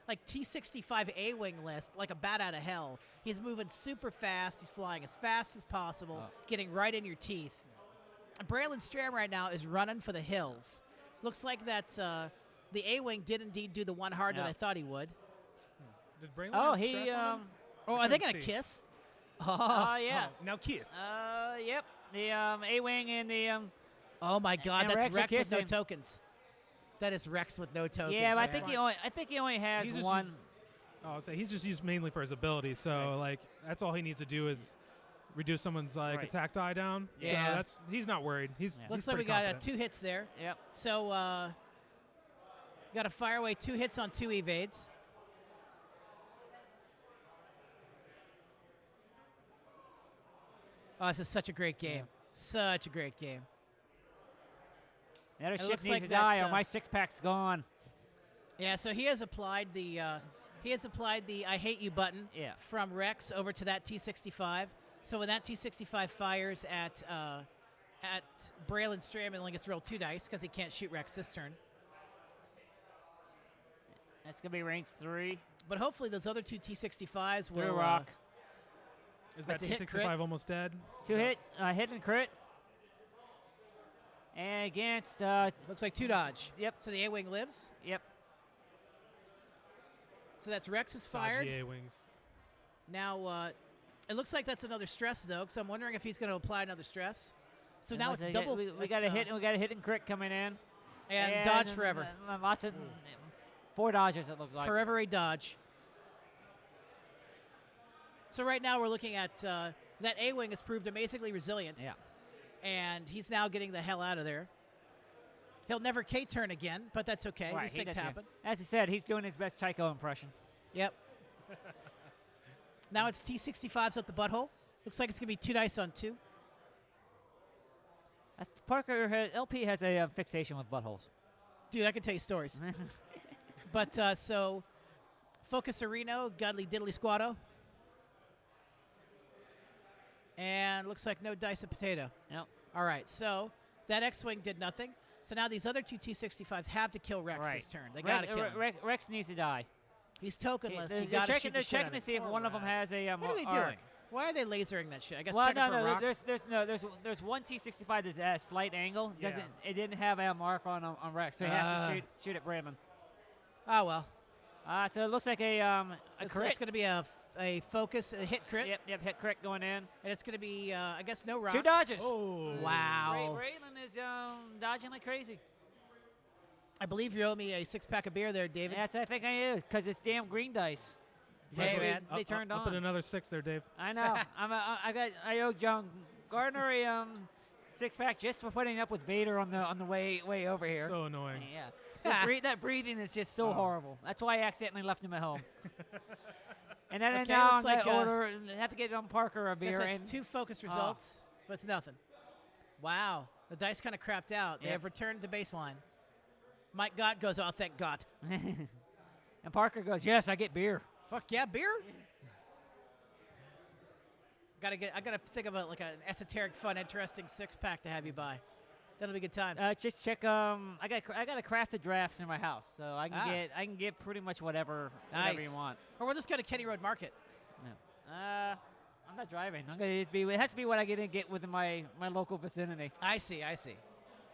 like T-65 A-Wing list like a bat out of hell. He's moving super fast. He's flying as fast as possible, getting right in your teeth. And Braylon Stram right now is running for the hills. Looks like that the A-Wing did indeed do the one hard that I thought he would. Did Braylon he are they gonna kiss? Yeah. Now Keith. Yep. The A-Wing and the oh my God, and that's Rex Rex with no tokens. That is Rex with no tokens. Yeah, but I think he only has one. I'll say he's just used mainly for his ability. So like that's all he needs to do is reduce someone's attack die down. Yeah. So he's not worried. He's looks like we got 2 hits there. Yep. So Got to fire away 2 hits on 2 evades. Oh, this is such a great game. Such a great game. The other It ship looks needs like to die, that, or my 6-pack's gone. Yeah, so he has applied the I hate you button from Rex over to that T65. So when that T65 fires at Braylon Strayman, only gets rolled 2 dice because he can't shoot Rex this turn. That's going to be range 3. But hopefully those other 2 T65s Through will rock. Is that that's a hit crit. T65 almost dead? 2 hit and crit. And against looks like 2 dodge. Yep. So the A-wing lives. Yep. So that's Rex is fired. Dodgy A-wings. Now it looks like that's another stress though, because I'm wondering if he's going to apply another stress. So now it's double. We got a hit and we got a hit and crit coming in. And dodge forever. Lots of 4 dodges, it looks like. Forever a dodge. So right now we're looking at that A-wing has proved amazingly resilient. Yeah. And he's now getting the hell out of there. He'll never K-turn again, but that's okay. Right, These things happen. As I said, he's doing his best Tycho impression. Yep. Now it's T65s up the butthole. Looks like it's going to be 2 dice on 2. LP has a fixation with buttholes. Dude, I can tell you stories. But so, Focus Areno, Godly Diddly Squatto. And looks like no dice of potato. Yep. All right, so that X-Wing did nothing. So now these other 2 T65s have to kill Rex this turn. They got to kill him. Rex needs to die. He's tokenless. You They're got to shoot the shit checking out to of see if one of them has a What are they arc. doing? Why are they lasering that shit? I guess Well, checking for a rock. There's one T65 that's at a slight angle. It didn't have a mark on Rex, so he has to shoot at Brandon. Oh well. So it looks like a crit. It's going to be a focus, a hit crit. Yep, hit crit going in. And it's going to be, I guess, no rock. 2 dodges. Oh. Wow. Braylon is dodging like crazy. I believe you owe me a 6-pack of beer there, David. Yes, I think I is, because it's damn green dice. Hey, man. They turned on. Up at another 6 there, Dave. I know. I owe John Gardner a 6-pack just for putting up with Vader on the way over here. So annoying. Yeah. That breathing is just so horrible. That's why I accidentally left him at home. And then Okay, now looks I'm like, going to order, have to get on Parker a beer. Guess that's 2 focus results with nothing. Wow. The dice kind of crapped out. They have returned to baseline. Mike Gott goes, oh, thank God. And Parker goes, yes, I get beer. Fuck yeah, beer? I gotta think of like an esoteric, fun, interesting 6-pack to have you buy. That'll be good times. Just check. I got a crafted drafts in my house, so I can get pretty much whatever you want. Or we'll just go to Kenny Road Market. Yeah. I'm not driving. It has to be what I get within my local vicinity. I see.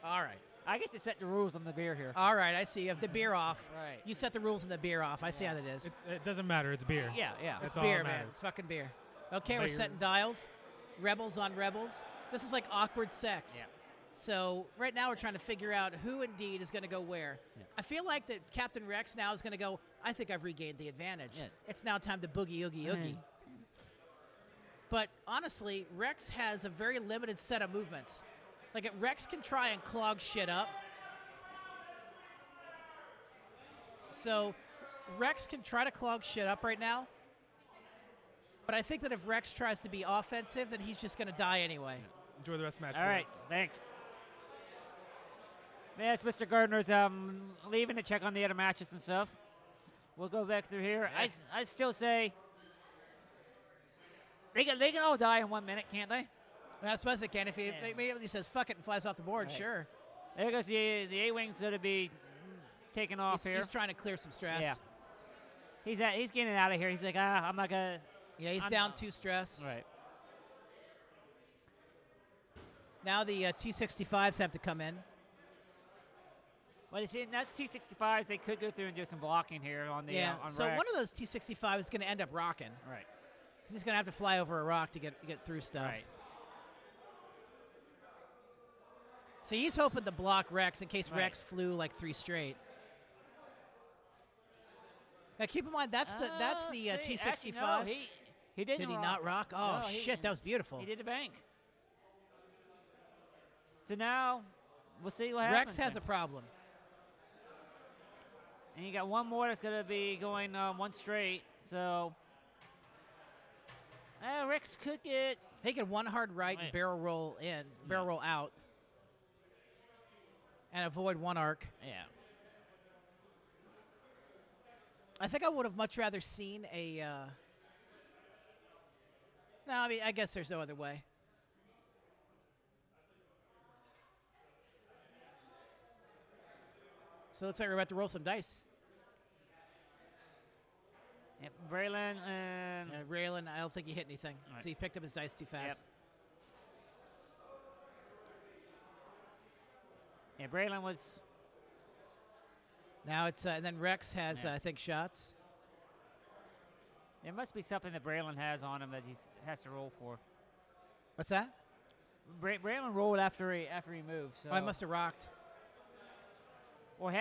All right. I get to set the rules on the beer here. All right, I see. You have the beer off. Right. You set the rules on the beer off. I see how that is. It doesn't matter. It's beer. Yeah. It's That's all beer, that man. matters. It's fucking beer. Okay, we're setting dials. Rebels on Rebels. This is like awkward sex. Yeah. So right now we're trying to figure out who indeed is going to go where. Yeah. I feel like that Captain Rex now is going to go, I think I've regained the advantage. Yeah. It's now time to boogie, oogie, oogie. But honestly, Rex has a very limited set of movements. Like, Rex can try and clog shit up. So Rex can try to clog shit up right now. But I think that if Rex tries to be offensive, then he's just going to die anyway. Enjoy the rest of the match. All right, thanks. Yes, Mr. Gardner's leaving to check on the other matches and stuff. We'll go back through here. I still say they can all die in 1 minute, can't they? I suppose they can. If he immediately says fuck it and flies off the board, Right. Sure. There goes the A-wing's going to be taken off here. He's trying to clear some stress. Yeah. He's getting out of here. He's like, I'm not going to. Yeah, he's down 2 stress. Right. Now the T-65s have to come in. Well, it's in that T-65s, they could go through and do some blocking here on the on so Rex. one of those T-65 is going to end up rocking. Right. He's going to have to fly over a rock to get through stuff. Right. So he's hoping to block Rex in case Rex flew like 3 straight. Now keep in mind that's the T-65. Actually, no, he didn't. Did he not rock? Oh No, shit, that was beautiful. He did the bank. So now we'll see what Rex happens. has a problem. And you got one more that's going to be going one straight. So Rex could get. He could one hard right and barrel roll in, barrel roll out, and avoid one arc. Yeah. I think I would have much rather seen a. No, I mean, I guess there's no other way. So it looks like we're about to roll some dice. Yep, Braylon and Raylan, I don't think he hit anything. Right. So he picked up his dice too fast. Yep. Yeah, Braylon was. Now it's and then Rex has I think shots. There must be something that Braylon has on him that he has to roll for. What's that? Braylon rolled after he moved. So. Oh, I must have rocked. Or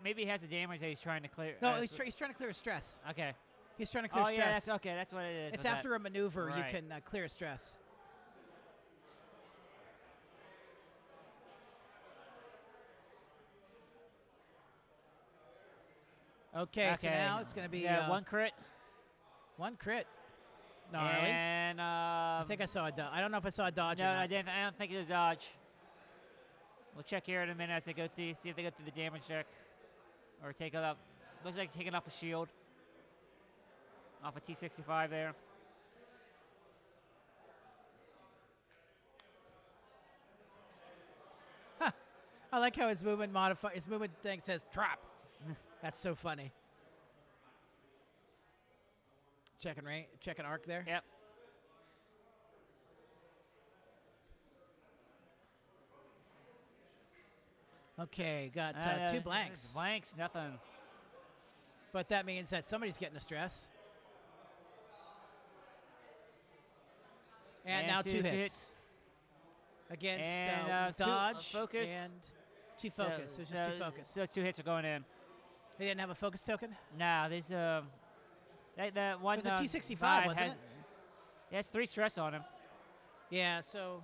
maybe he has the damage that he's trying to clear. No, he's trying to clear his stress. Okay. He's trying to clear stress. Yeah, that's okay. That's what it is. It's after a maneuver you Right. can clear stress. Okay, so now it's going to be one crit. One crit. No, And I think I saw a dodge. I don't know if I saw a dodge no, or not. I didn't. I don't think it was a dodge. We'll check here in a minute as they go through, see if they go through the damage check. Or take it up. Looks like taking off a shield. Off a T65 there. Huh. I like how his movement thing says trap. That's so funny. Checking arc there. Yep. Okay, got two blanks. Blanks, nothing. But that means that somebody's getting a stress. And now two hits. Against dodge focus. and two focus. There's just two focus. So 2 hits are going in. They didn't have a focus token? No, there's that one. It was a T65, wasn't it? Yeah, it's 3 stress on him. Yeah, so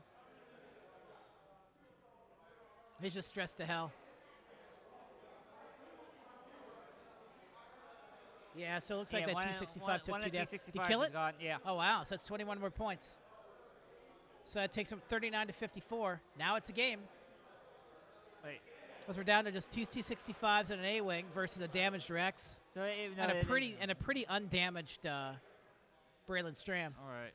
he's just stressed to hell. Yeah, so it looks like that T65 took 2 deaths. Did he kill it? Gone. Yeah. Oh, wow. So that's 21 more points. So that takes him 39 to 54. Now it's a game. Wait. Because we're down to just 2 T65s and an A-wing versus a damaged Rex So and a pretty undamaged Braylon Stram. All right.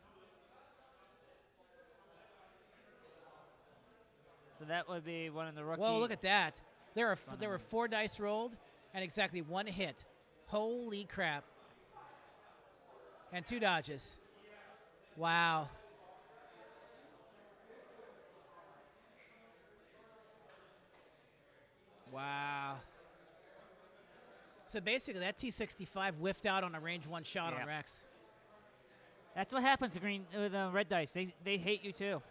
So that would be one of the rookie. Whoa, look at that. There were 4 dice rolled and exactly 1 hit. Holy crap. And 2 dodges. Wow. Wow. So basically that T65 whiffed out on a range 1 shot on Rex. That's what happens with red dice. They hate you too.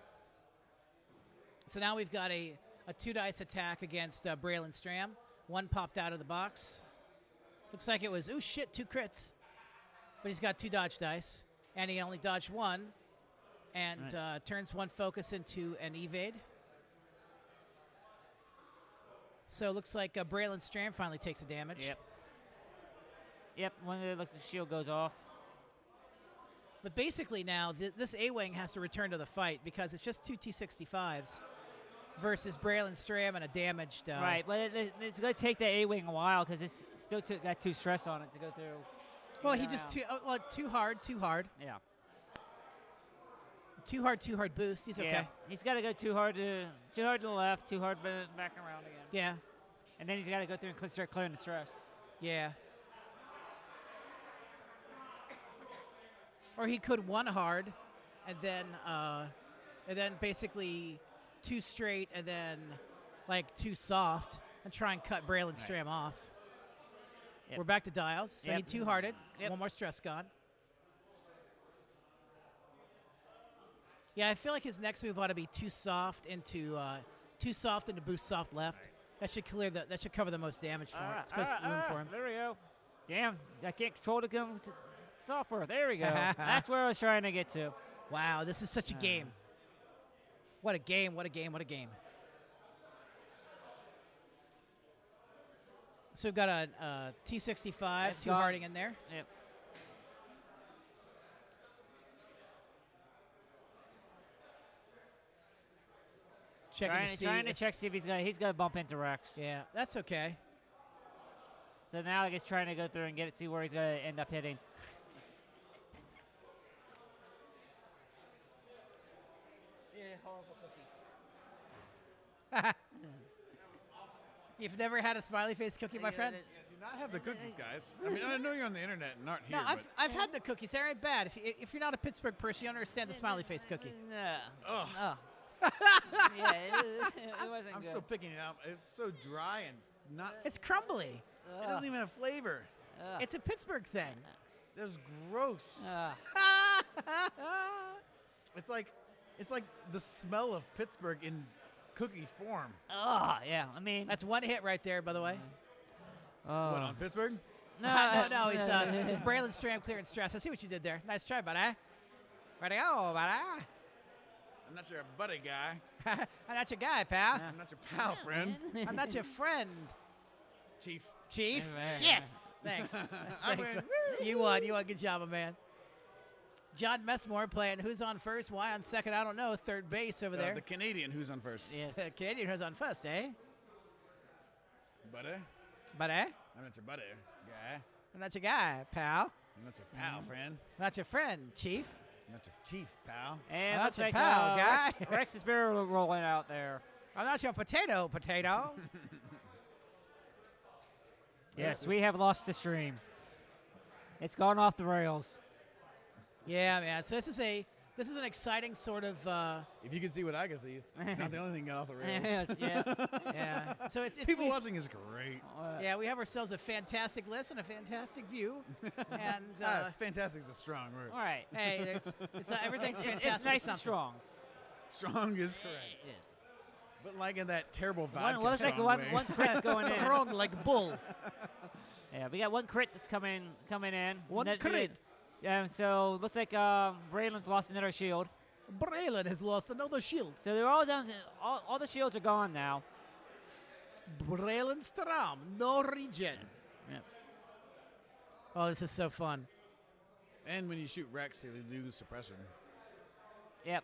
So now we've got a 2 dice attack against Braylon Stram. 1 popped out of the box. Looks like it was, oh shit, 2 crits. But he's got 2 dodge dice. And he only dodged 1. And turns 1 focus into an evade. So it looks like Braylon Stram finally takes a damage. Yep, when it looks like the shield goes off. But basically now, this A-Wing has to return to the fight because it's just 2 T65s versus Braylon Stram and a damaged... right, but it's going to take the A-Wing a while because it's still got 2 stress on it to go through. Well, he just too hard. Yeah. Too hard boost. He's okay. He's got to go too hard to the left, too hard back around again. Yeah. And then he's got to go through and start clearing the stress. Yeah. Or he could 1 hard, and then basically 2 straight, and then like 2 soft, and try and cut Braylon Stram off. Yep. We're back to dials. So he 2-hearted. 1 more stress gone. Yeah, I feel like his next move ought to be 2 soft into boost soft left. That should cover the most damage for him. Room for him. There we go. Damn, I can't control the gun software. There we go. That's where I was trying to get to. Wow, this is such a game. What a game, what a game, what a game. So we've got a T65, That's 2 gone. Harding in there. Yep. Checking to see. Trying to if- check see if he's gonna bump into Rex. Yeah, that's okay. So now he's trying to go through and see where he's gonna end up hitting. Yeah, horrible cookie. You've never had a smiley face cookie, my friend? Do not have the cookies, guys. I mean, I know you're on the internet and not here. No, but I've had the cookies. They ain't bad. If you're not a Pittsburgh person, you don't understand the smiley face cookie. No. Ugh. Oh. Yeah, it wasn't I'm good. still picking it out. It's so dry and not. It's crumbly. It doesn't even have flavor. It's a Pittsburgh thing. That's gross. It's like the smell of Pittsburgh in cookie form. Yeah. I mean, That's one hit right there, by the way. What, on Pittsburgh? No, he's Braylon Stram clearing stress. I see what you did there. Nice try, buddy. Ready go, buddy. I'm not your buddy guy. I'm not your guy, pal. I'm not your pal, friend. I'm not your friend, Chief. Chief. Yeah. Shit. Thanks. I Thanks. win. You won. Good job, my man. John Messmore playing who's on first, why on second, I don't know. Third base over there. The Canadian who's on first. Yes. The Canadian who's on first, eh? Buddy. Buddy. I'm not your buddy guy. I'm not your guy, pal. I'm not your pal, friend. Not your friend, Chief. I'm not your chief, pal. And Well, looks that's like a pal, guy. Rex is barely rolling out there. I'm not your potato. Yes, we have lost the stream. It's gone off the rails. Yeah, man. So this is an exciting sort of If you can see what I can see, it's not the only thing got off the rails. Yes, yeah. yeah. So it's People watching is great. Yeah, we have ourselves a fantastic list and a fantastic view, and Fantastic is a strong word. All right. hey, everything's fantastic. It's nice or and something. strong. Strong is correct. Yes. But like in that terrible vodka Looks like strong one way. crit going in. Strong like bull. Yeah, we got one crit that's coming in. One crit. So looks like Braylon's lost another shield. Braylon has lost another shield. So they're all down. All the shields are gone now. Braylon Stram, no regen. Yep. Oh, this is so fun. And when you shoot Rex, they lose suppression. Yep.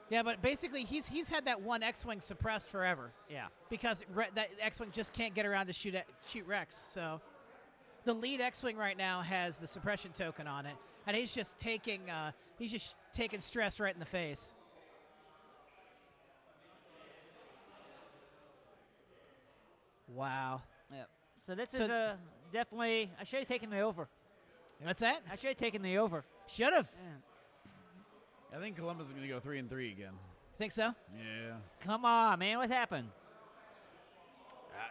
Yeah, but basically he's had that one X-wing suppressed forever Yeah. because that X-wing just can't get around to shoot Rex. So the lead X-wing right now has the suppression token on it, and he's just taking stress right in the face. Wow. Yep. So this So- is definitely. I should have taken the over. What's that? I should have taken the over. Should have. Yeah. I think Columbus is going to go 3-3 again. Think so? Yeah. Come on, man. What happened?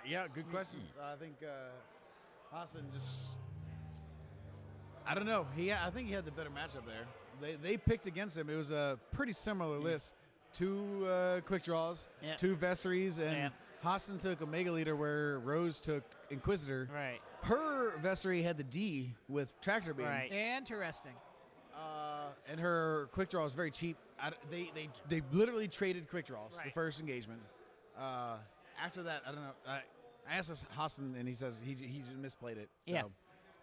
Yeah, good questions. I think Hassan just, I don't know. I think he had the better matchup there. They picked against him. It was a pretty similar list. 2 quick draws, Yeah. 2 Vesseries, and Yeah. Hassan took Omega Leader where Rose took Inquisitor. Right. Her Vessery had the D with Tractor Beam. Right. Interesting. And her quick draw is very cheap. They literally traded quick draws the Right. first engagement. After that, I don't know. I asked Hassan, and he says he just misplayed it. So Yeah.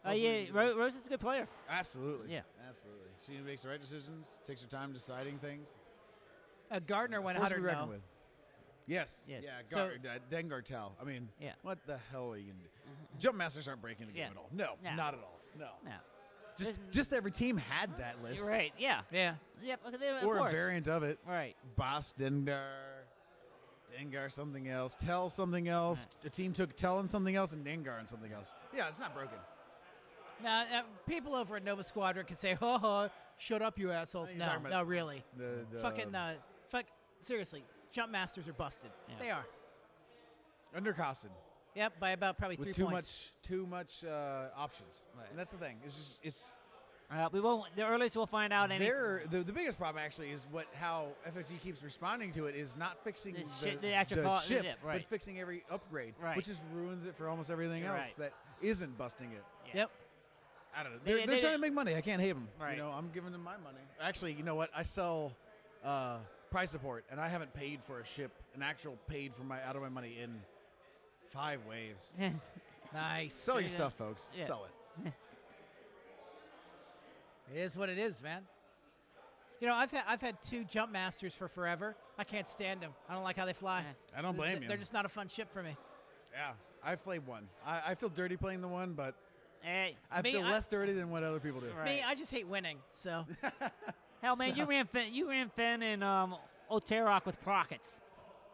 hopefully- Yeah. Rose is a good player. Absolutely. Yeah. Absolutely. She makes the right decisions, takes her time deciding things. Gardner went Force to be 100 reckoned now. with. Yes. Yes. Yeah. So- Dengartel. I mean, Yeah. what the hell are you going to do? Jump Masters aren't breaking the game Yeah. at all. No, No. not at all. No. No. Just every team had that list. You're right. Yeah. Yeah. Yep. Okay, of Or course. a variant of it. Right. Boss Dengar something else, Tell something else. The team took Tell and something else and Dengar and something else. Yeah, it's not broken. Now, people over at Nova Squadron can say, "Oh, shut up, you assholes." You're No, talking about no, really. The Seriously, Jump Masters are busted. Yeah. They are. under Costin Yep, by about probably with 3 too points. much options. Right. And that's the thing. It's We won't. The earliest we'll find out. the biggest problem actually is how FFG keeps responding to it is not fixing The actual the ship, right. but fixing every upgrade, Right. which just ruins it for almost everything You're else right. that isn't busting it. Yeah. Yep. I don't know. They- They're they- trying to make money. I can't hate them. Right. You know, I'm giving them my money. Actually, you know what? I sell price support, and I haven't paid for a ship, an actual paid for out of my money in 5 waves. Nice. Sell your stuff, folks. Yeah. Sell it. It is what it is, man. You know, I've had 2 jump masters for forever. I can't stand them. I don't like how they fly. I don't blame you. They're just not a fun ship for me. Yeah, I've played one. I feel dirty playing the one, but Hey, I feel less dirty than what other people do. Right. Me, I just hate winning. So hell, man, you ran Finn in Oterok with Prockets.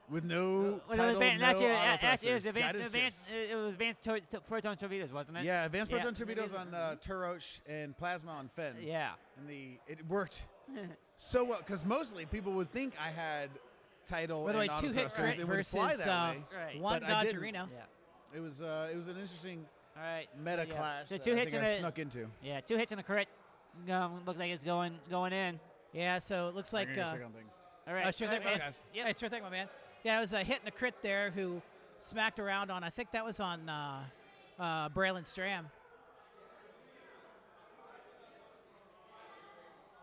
With no Well, title, no it was autothrusters, guided advanced proton torpedoes, wasn't it? Yeah, advanced Yeah. proton torpedoes on Turoch and Plasma on Fenn. Yeah. And it worked so well because mostly people would think I had title by the way, and 2 hit autothrusters. crit It would fly versus that way. Right. 1 But I didn't. Dodgerino. Yeah. It was an interesting All right. meta yeah. clash. So that 2 I hits think and I a snuck into. Yeah, 2 hits and a crit. Looks like it's going in. Yeah, so it looks like. I'm gonna check on things. All right. Sure thing, All right. man. Yep. Hey, sure thing, my man. Yeah, it was a hit and a crit there who smacked around on. I think that was on Braylon Stram.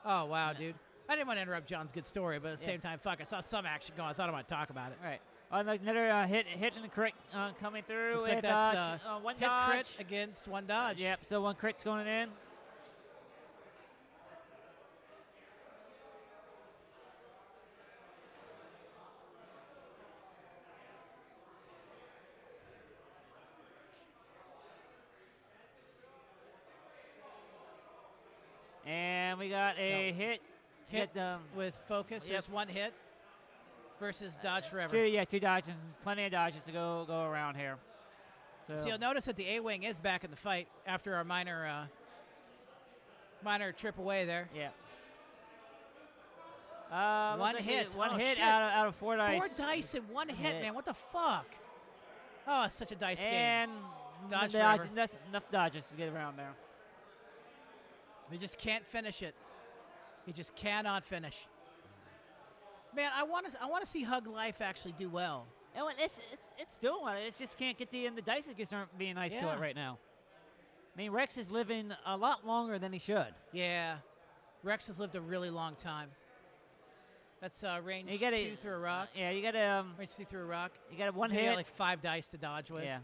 Oh wow, dude! I didn't want to interrupt John's good story, but at the same time, fuck, I saw some action going. I thought I might talk about it. All right. Another hit and a crit coming through. Looks like with, that's 1 hit dodge. crit against 1 dodge. Yep. So 1 crit's going in. And we got a hit. Hit Hit, with focus. yep. There's 1 hit versus dodge forever. 2 dodges, plenty of dodges to go around here. So you'll notice that the A-wing is back in the fight after our minor trip away there. Yeah. 1 hit. One Oh, hit shit. out of 4 dice. 4 dice in 1 hit, hit. man. What the fuck? Oh, it's such a dice game. And Dodge dodge, forever. that's enough dodges to get around there. He just can't finish it. He just cannot finish. Man, I want to see Hug Life actually do well. And it's doing well. It just can't get the dice just aren't being nice to Yeah. it right now. I mean, Rex is living a lot longer than he should. Yeah, Rex has lived a really long time. That's range You gotta- 2 through a rock. Yeah, you got to Range 2 through a rock. you got 1 So you hit. got like 5 dice to dodge with. Yeah.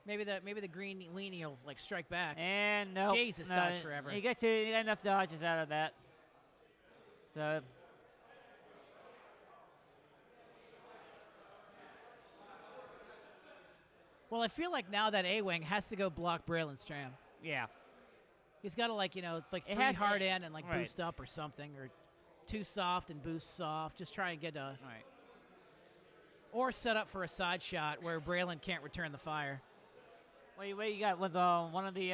Maybe the green weenie will like strike back. And no. Jesus, dodge forever. You got enough dodges out of that. So Well, I feel like now that A-wing has to go block Braylon Stram. yeah. He's got to it's like It 3 has- hard in and like right. boost up or something, or 2 soft and boost soft. Just try and get a, All right. or set up for a side shot where Braylon can't return the fire. What you got with one of the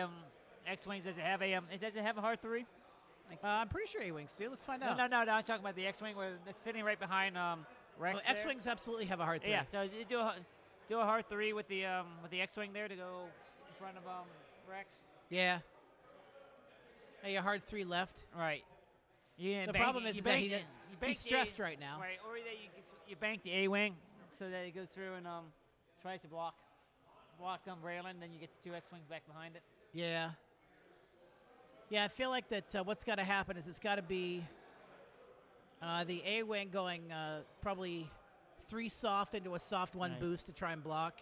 X-wings? Does it have a hard 3? I'm pretty sure A-wings do. Let's find out. No. I'm talking about the X-wing where it's sitting right behind Rex. Well, there. X-wings absolutely have a hard 3. Yeah. So you do a hard 3 with the X-wing there to go in front of Rex. Yeah. Hey, a hard 3 left. Right. The problem is that he's stressed right now. Right. Or that you bank the A-wing so that it goes through and tries to block Braylon, then you get the 2 X-wings back behind it. Yeah. Yeah, I feel like that what's got to happen is it's got to be the A-wing going probably 3 soft into a soft 1 Right. boost to try and block.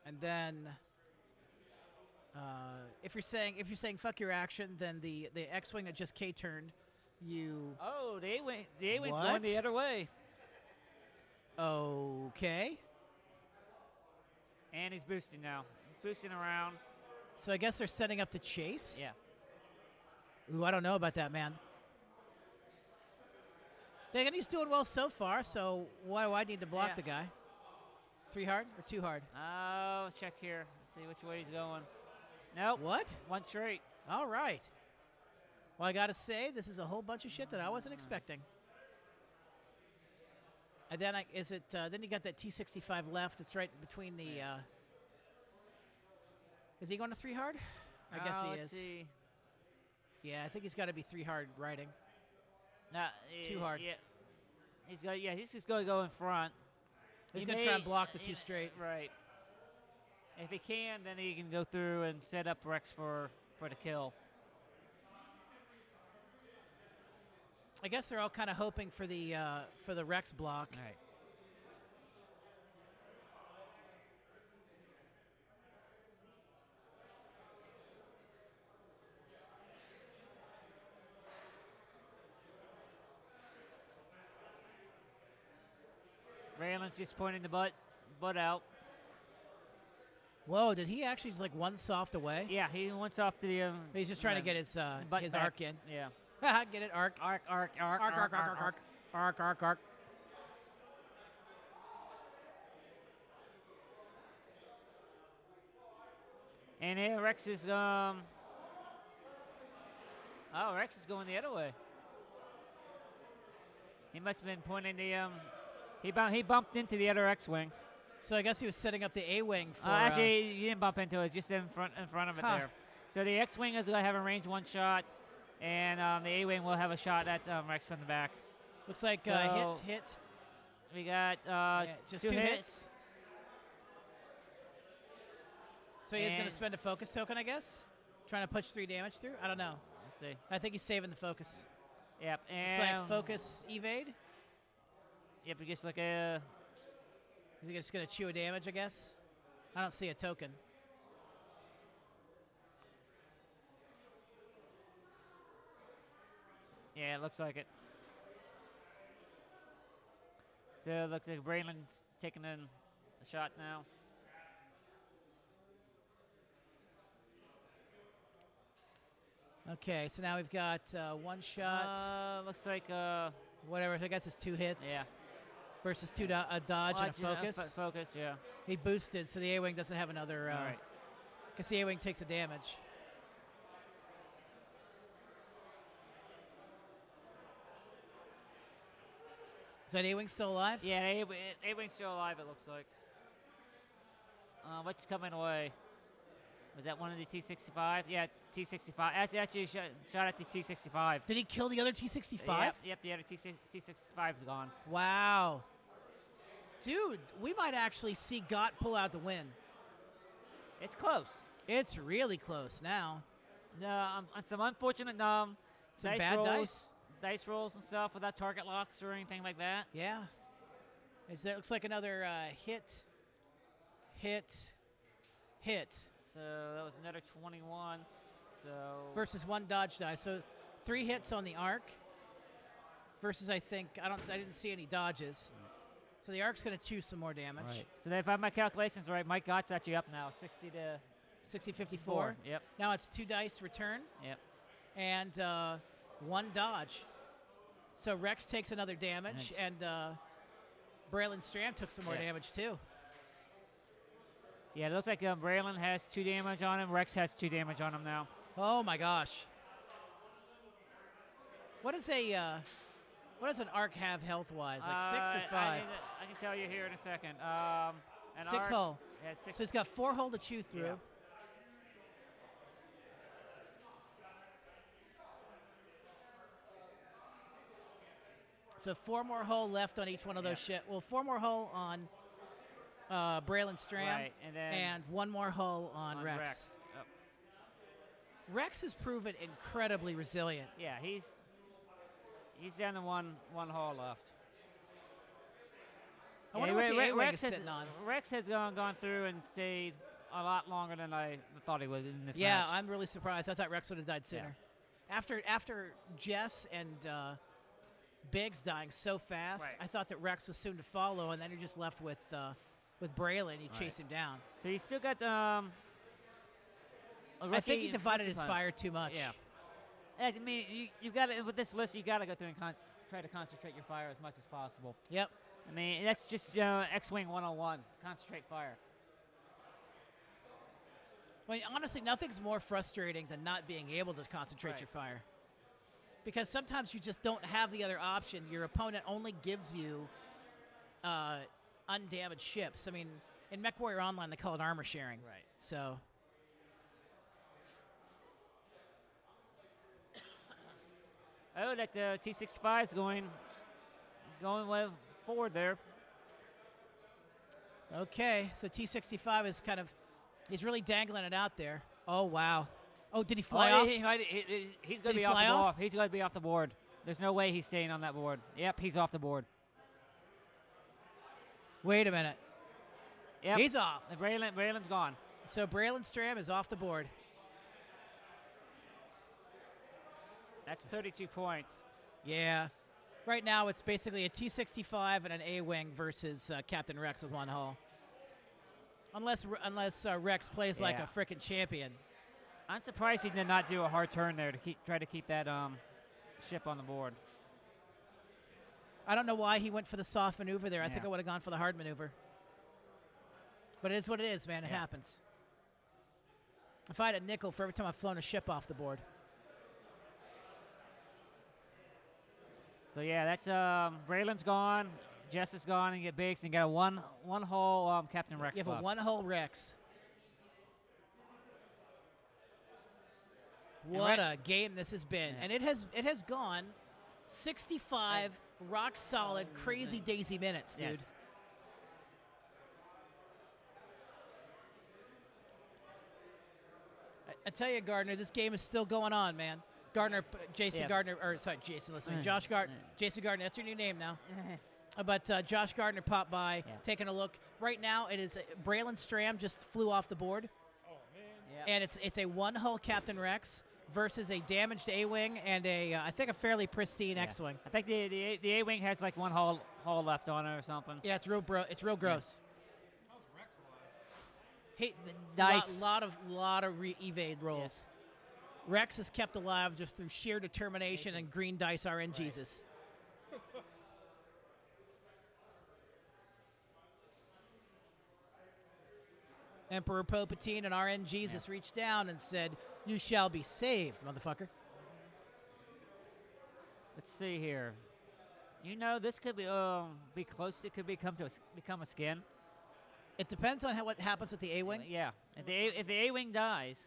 And then if you're saying fuck your action, then the X-wing that just K-turned, you Oh, the A-wing's What? going the other way. okay. And he's boosting now. He's boosting around. So I guess they're setting up to chase. Yeah. Ooh, I don't know about that, man. He's doing well so far, so why do I need to block Yeah. the guy? 3 hard or 2 hard? Oh, check here. Let's see which way he's going. Nope. What? 1 straight. All right. Well, I got to say, this is a whole bunch of shit that I wasn't expecting. And then then you got that T-65 left. It's right between the. Is he going to 3 hard? I guess he let's is. See. Yeah, I think he's got to be 3 hard riding. No, 2 hard. Yeah. He's just going to go in front. He's He going to try and may- block the 2 straight. Right. If he can, then he can go through and set up Rex for the kill. I guess they're all kind of hoping for the Rex block. All right. Raylan's just pointing the butt out. Whoa, did he actually just like one soft away? Yeah, he wants off to the. He's just trying to get his back. arc in. Yeah. Get it, arc. Arc. Arc. And here Rex is Rex is going the other way. He must have been pointing the he bumped into the other X-wing. So I guess he was setting up the A-wing for. Actually, he didn't bump into it. Just in front of it there. So the X-wing is going to have a range 1 shot, and the A-wing will have a shot at Rex from the back. Looks like So hit. We got just 2 two hits. So he's going to spend a focus token, I guess? Trying to push 3 damage through? I don't know. Let's see. I think he's saving the focus. Yep. Looks like focus evade. Yep, he gets like a. Is he just going to chew a damage, I guess? I don't see a token. Yeah, it looks like it. So it looks like Braylon's taking in a shot now. Okay, so now we've got 1 shot. Looks like Whatever, I guess it's 2 hits. yeah. Versus 2 a dodge and a focus. Focus, yeah. He boosted, so the A-wing doesn't have another. All right. Because the A-wing takes a damage. Is that A-wing still alive? Yeah, A-wing's still alive. It looks like. What's coming away? Was that one of the T-65s? Yeah, T-65. Actually shot at the T-65. Did he kill the other T-65? Yep, the other T-65's gone. Wow. Dude, we might actually see Gott pull out the win. It's close. It's really close now. On some unfortunate Some bad dice rolls and stuff without target locks or anything like that. Yeah. It looks like another hit. So that was another 21. So versus 1 dodge die. So 3 hits on the arc. Versus I didn't see any dodges. So the arc's going to chew some more damage. Right. So if I have my calculations right, Mike Gott's actually up now, 60-54. Yep. Now it's 2 dice return. Yep. And 1 dodge. So Rex takes another damage, and Braylon Stram took some more damage too. Yeah, it looks like Braylon has 2 damage on him. Rex has 2 damage on him now. Oh my gosh! What does an arc have health-wise? Like 6 or 5? I can tell you here in a second. 6 hull. Yeah, 6. So he's got 4 hull to chew through. Yeah. So 4 more hull left on each one of those ships. Well, 4 more hull on Braylon Stram, right, and 1 more hull on Rex. Yep. Rex has proven incredibly resilient. Yeah, he's down to one hull left. I wonder what the A-wing is sitting on. Rex has gone through and stayed a lot longer than I thought he would in this match. Yeah, I'm really surprised. I thought Rex would have died sooner. Yeah. After Jess and Biggs dying so fast, I thought that Rex was soon to follow, and then you're just left with Braylon. You chase him down. So you still got I think he divided his fire too much. Yeah. I mean, you've got to, with this list, you got to go through and try to concentrate your fire as much as possible. Yep. I mean, that's just X-Wing 101. Concentrate fire. Well, honestly, nothing's more frustrating than not being able to concentrate your fire. Because sometimes you just don't have the other option. Your opponent only gives you undamaged ships. I mean, in MechWarrior Online, they call it armor sharing. Right. So. Oh, that T-65 is going way forward there. Okay, so T-65 is he's really dangling it out there. Oh, wow. Oh, did he fly off? He's going to be off the board. He's going to be off the board. There's no way he's staying on that board. Yep, he's off the board. Wait a minute. Yep. He's off. Braylon's gone. So Braylon Stram is off the board. That's 32 points. Yeah. Right now it's basically a T65 and an A-wing versus Captain Rex with one hull. Unless Rex plays like a frickin' champion. I'm surprised he did not do a hard turn there to try to keep that ship on the board. I don't know why he went for the soft maneuver there. I think I would have gone for the hard maneuver. But it is what it is, man. It happens. If I had a nickel for every time I've flown a ship off the board. So yeah, that Braylon's gone, Jess is gone, and you get Biggs, and you got a one hull Captain Rex. You have a one hull Rex. What a game this has been, and it has gone 65 rock solid, crazy daisy minutes, dude. Yes. I tell you, Gardner, this game is still going on, man. Gardner, Jason Gardner, or sorry, Jason, listen, Josh Gardner, Jason Gardner, that's your new name now. But Josh Gardner popped by, taking a look. Right now, it is Braylon Stram just flew off the board. Oh, man. And it's a one hull Captain Rex versus a damaged A-wing and a I think a fairly pristine X-wing. I think the A-wing has like one hull left on it or something. Yeah, it's real gross. How's Rex alive? Hey, Nice. lot of evade rolls. Rex is kept alive just through sheer determination and green dice RN Jesus. Emperor Palpatine and RN Jesus reached down and said, "You shall be saved, motherfucker." Let's see here. You know, this could be close. It could become a skin. It depends on what happens with the A-wing. Yeah. If the A-wing dies.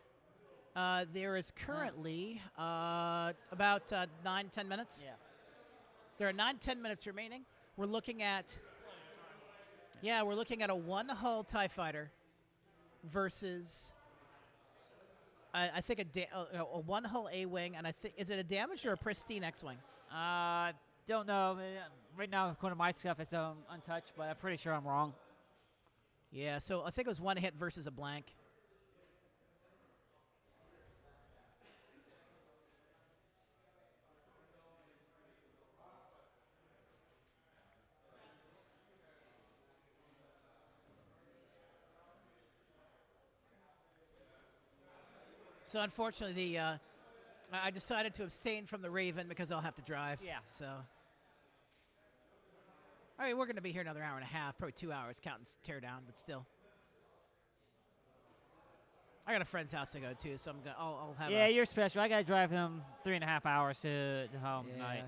There is currently about 9-10 minutes. Yeah. There are 9-10 minutes remaining. We're looking at a one hull TIE fighter versus I think a one hull A-wing, and I think is it a damaged or a pristine X-wing? Don't know. Right now, according to my stuff, it's untouched, but I'm pretty sure I'm wrong. Yeah, so I think it was one hit versus a blank. So unfortunately, I decided to abstain from the Raven because I'll have to drive. Yeah. So, all right, we're going to be here another hour and a half, probably 2 hours, counting tear down, but still. I got a friend's house to go to, so I'll have. Yeah, you're special. I got to drive them 3.5 hours to home tonight.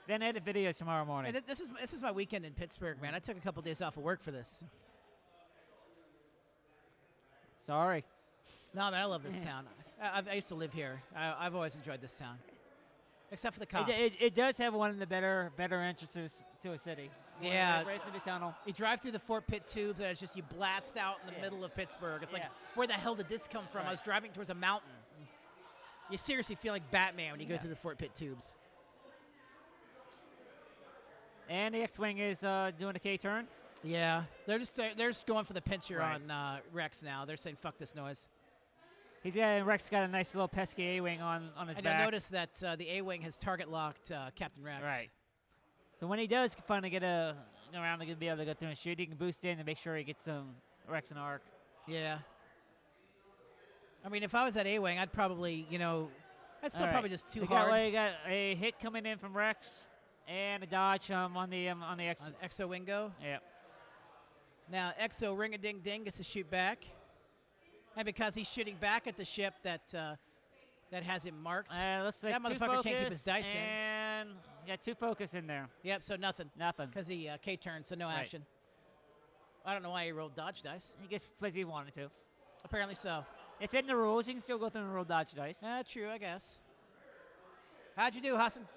Then edit videos tomorrow morning. Hey, this is my weekend in Pittsburgh, man. I took a couple days off of work for this. Sorry. No, man, I love this town. I used to live here. I've always enjoyed this town, except for the cops. It does have one of the better entrances to a city. Yeah. Right through the tunnel. You drive through the Fort Pitt tubes, and it's just you blast out in the middle of Pittsburgh. It's like, where the hell did this come from? Right. I was driving towards a mountain. You seriously feel like Batman when you go through the Fort Pitt tubes. And the X-wing is doing a K-turn. Yeah, they're just going for the pincher on Rex now. They're saying fuck this noise. Rex got a nice little pesky A-wing on his and back. And you'll notice that the A-wing has target locked Captain Rex. Right. So when he does finally get around to be able to go through and shoot, he can boost in and make sure he gets some Rex and arc. Yeah. I mean, if I was that A-wing, I'd probably, that's still probably just too hard. You got a hit coming in from Rex and a dodge on the X. On Exo Wingo. Yeah. Now Exo Ring-a-Ding-Ding gets to shoot back. And because he's shooting back at the ship that has him marked, looks like that motherfucker can't keep his dice in. And got 2 focus in there. Yep, so nothing. Nothing. Because he K-turned, so no action. I don't know why he rolled dodge dice. He gets because he wanted to. Apparently so. It's in the rules. You can still go through and roll dodge dice. True, I guess. How'd you do, Hassan?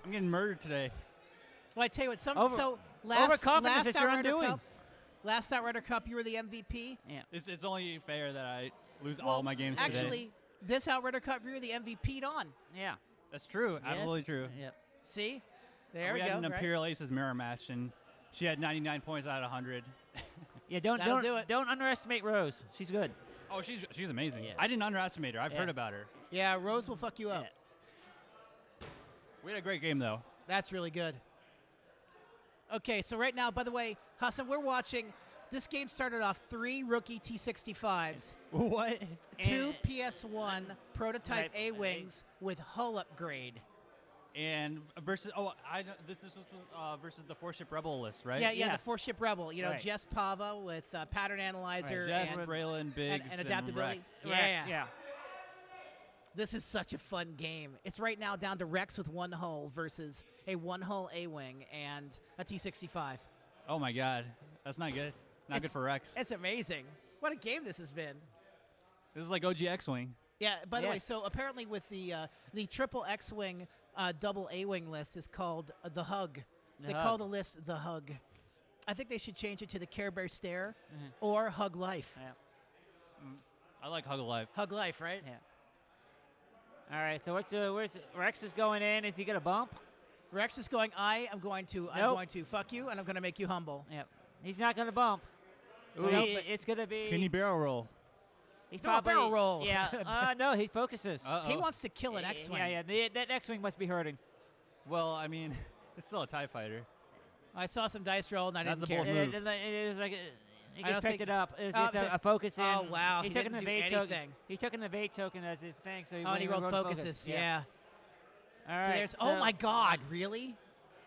I'm getting murdered today. Well, I tell you what, overconfidence is your undoing. Last OutRyder Cup, you were the MVP. Yeah. It's only fair that I lose all my games actually, today. this OutRyder Cup, you were the MVP'd on. Yeah. That's true. Yes. Absolutely true. Yep. See? There we we had go. an right? Imperial Aces mirror match, and she had 99 points out of 100. Yeah, That'll do it. don't underestimate Rose. She's good. Oh, she's amazing. Yeah. I didn't underestimate her. I've Yeah. heard about her. Yeah, Rose will fuck you up. Yeah. We had a great game, though. That's really good. Okay, so right now, by the way, Hassan, we're watching. This game started off 3 rookie T65s, What? 2 PS1 prototype Right. A-Wings with hull upgrade. And versus this was versus the 4-ship Rebel list, right? Yeah, Yeah. the 4-ship Rebel. You know, Right. Jess Pava with pattern analyzer Jess, and, Braylon, Biggs, and adaptability. Rex. Yeah. Yeah. This is such a fun game. It's right now down to Rex with 1 hull versus a 1-hull A-Wing and a T65. Oh my God, that's not good. Not good It's- for Rex. It's amazing. What a game this has been. This is like OG X-wing. Yeah, by the way, Yes. so apparently with the triple X-Wing double A-Wing list is called the Hug. The They Hug. call the list the Hug. I think they should change it to the Care Bear Stare Mhm. or Hug Life. Yeah. I like Hug Alive. Hug Life, right? Yeah. All right. So where's Rex is going in? Is he gonna bump? Rex is going, I'm going to fuck you and I'm going to make you humble. Yep. He's not gonna bump. So Ooh. he- Nope. it's gonna be. Can he barrel roll? He's No, probably barrel roll. Yeah. No, he focuses. He wants to kill an X-Wing. Yeah. That X-wing must be hurting. Well, I mean, it's still a TIE fighter. I saw some dice roll and I That's didn't a care. bold move. It is like he I just don't picked think- it up. It's Oh, just a focus in. oh, wow, He he took didn't an do evade token. anything. He took an evade token as his thing, so he Oh, and he went rolled focus. focuses. Yeah. All So right. there's, oh my God, really?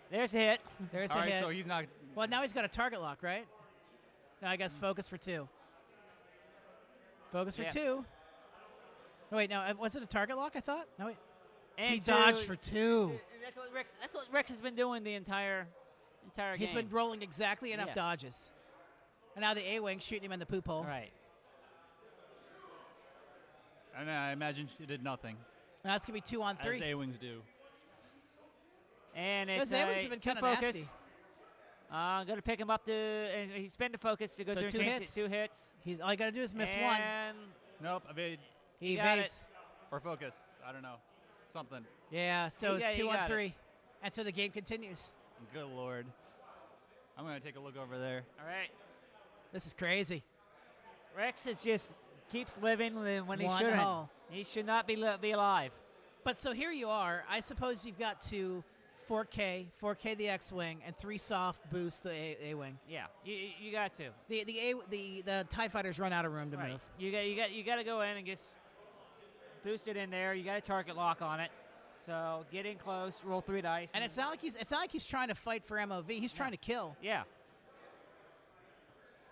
There's the hit. There's All a right, hit. so he's not. Well, now he's got a target lock, right? Now I guess focus for 2. Focus for Yeah. 2. Oh, wait, no, was it a target lock, I thought? No, wait. And He two- dodged for 2. and That's what Rex has been doing the entire He's game. been rolling exactly enough Yeah. dodges. And now the A-Wing shooting him in the poop hole. Right. And I imagine she did nothing, Now that's going to be 2 on 3. as A-wings do. And it's Those A-Wings have been two kinda focus. nasty. Going to pick him up to, and he spent the focus to go So do 2 change hits. 2 hits. All you got to do is miss 1. And Nope, evade He got it. evades. or focus. I don't know. Something. Yeah, so He it's 2 got on it. 3. And so the game continues. Good Lord. I'm going to take a look over there. all right. This is crazy. Rex is just keeps living when he 1 shouldn't. hull. He should not be alive. But so here you are. I suppose you've got to 4K the X-Wing, and 3 soft boost the A-Wing. Yeah, you got to. The TIE fighters run out of room to Right. move. You got to go in and just boost it in there. You got a target lock on it. So get in close, roll 3 dice. And it's not like he's trying to fight for MOV. He's trying to kill. Yeah.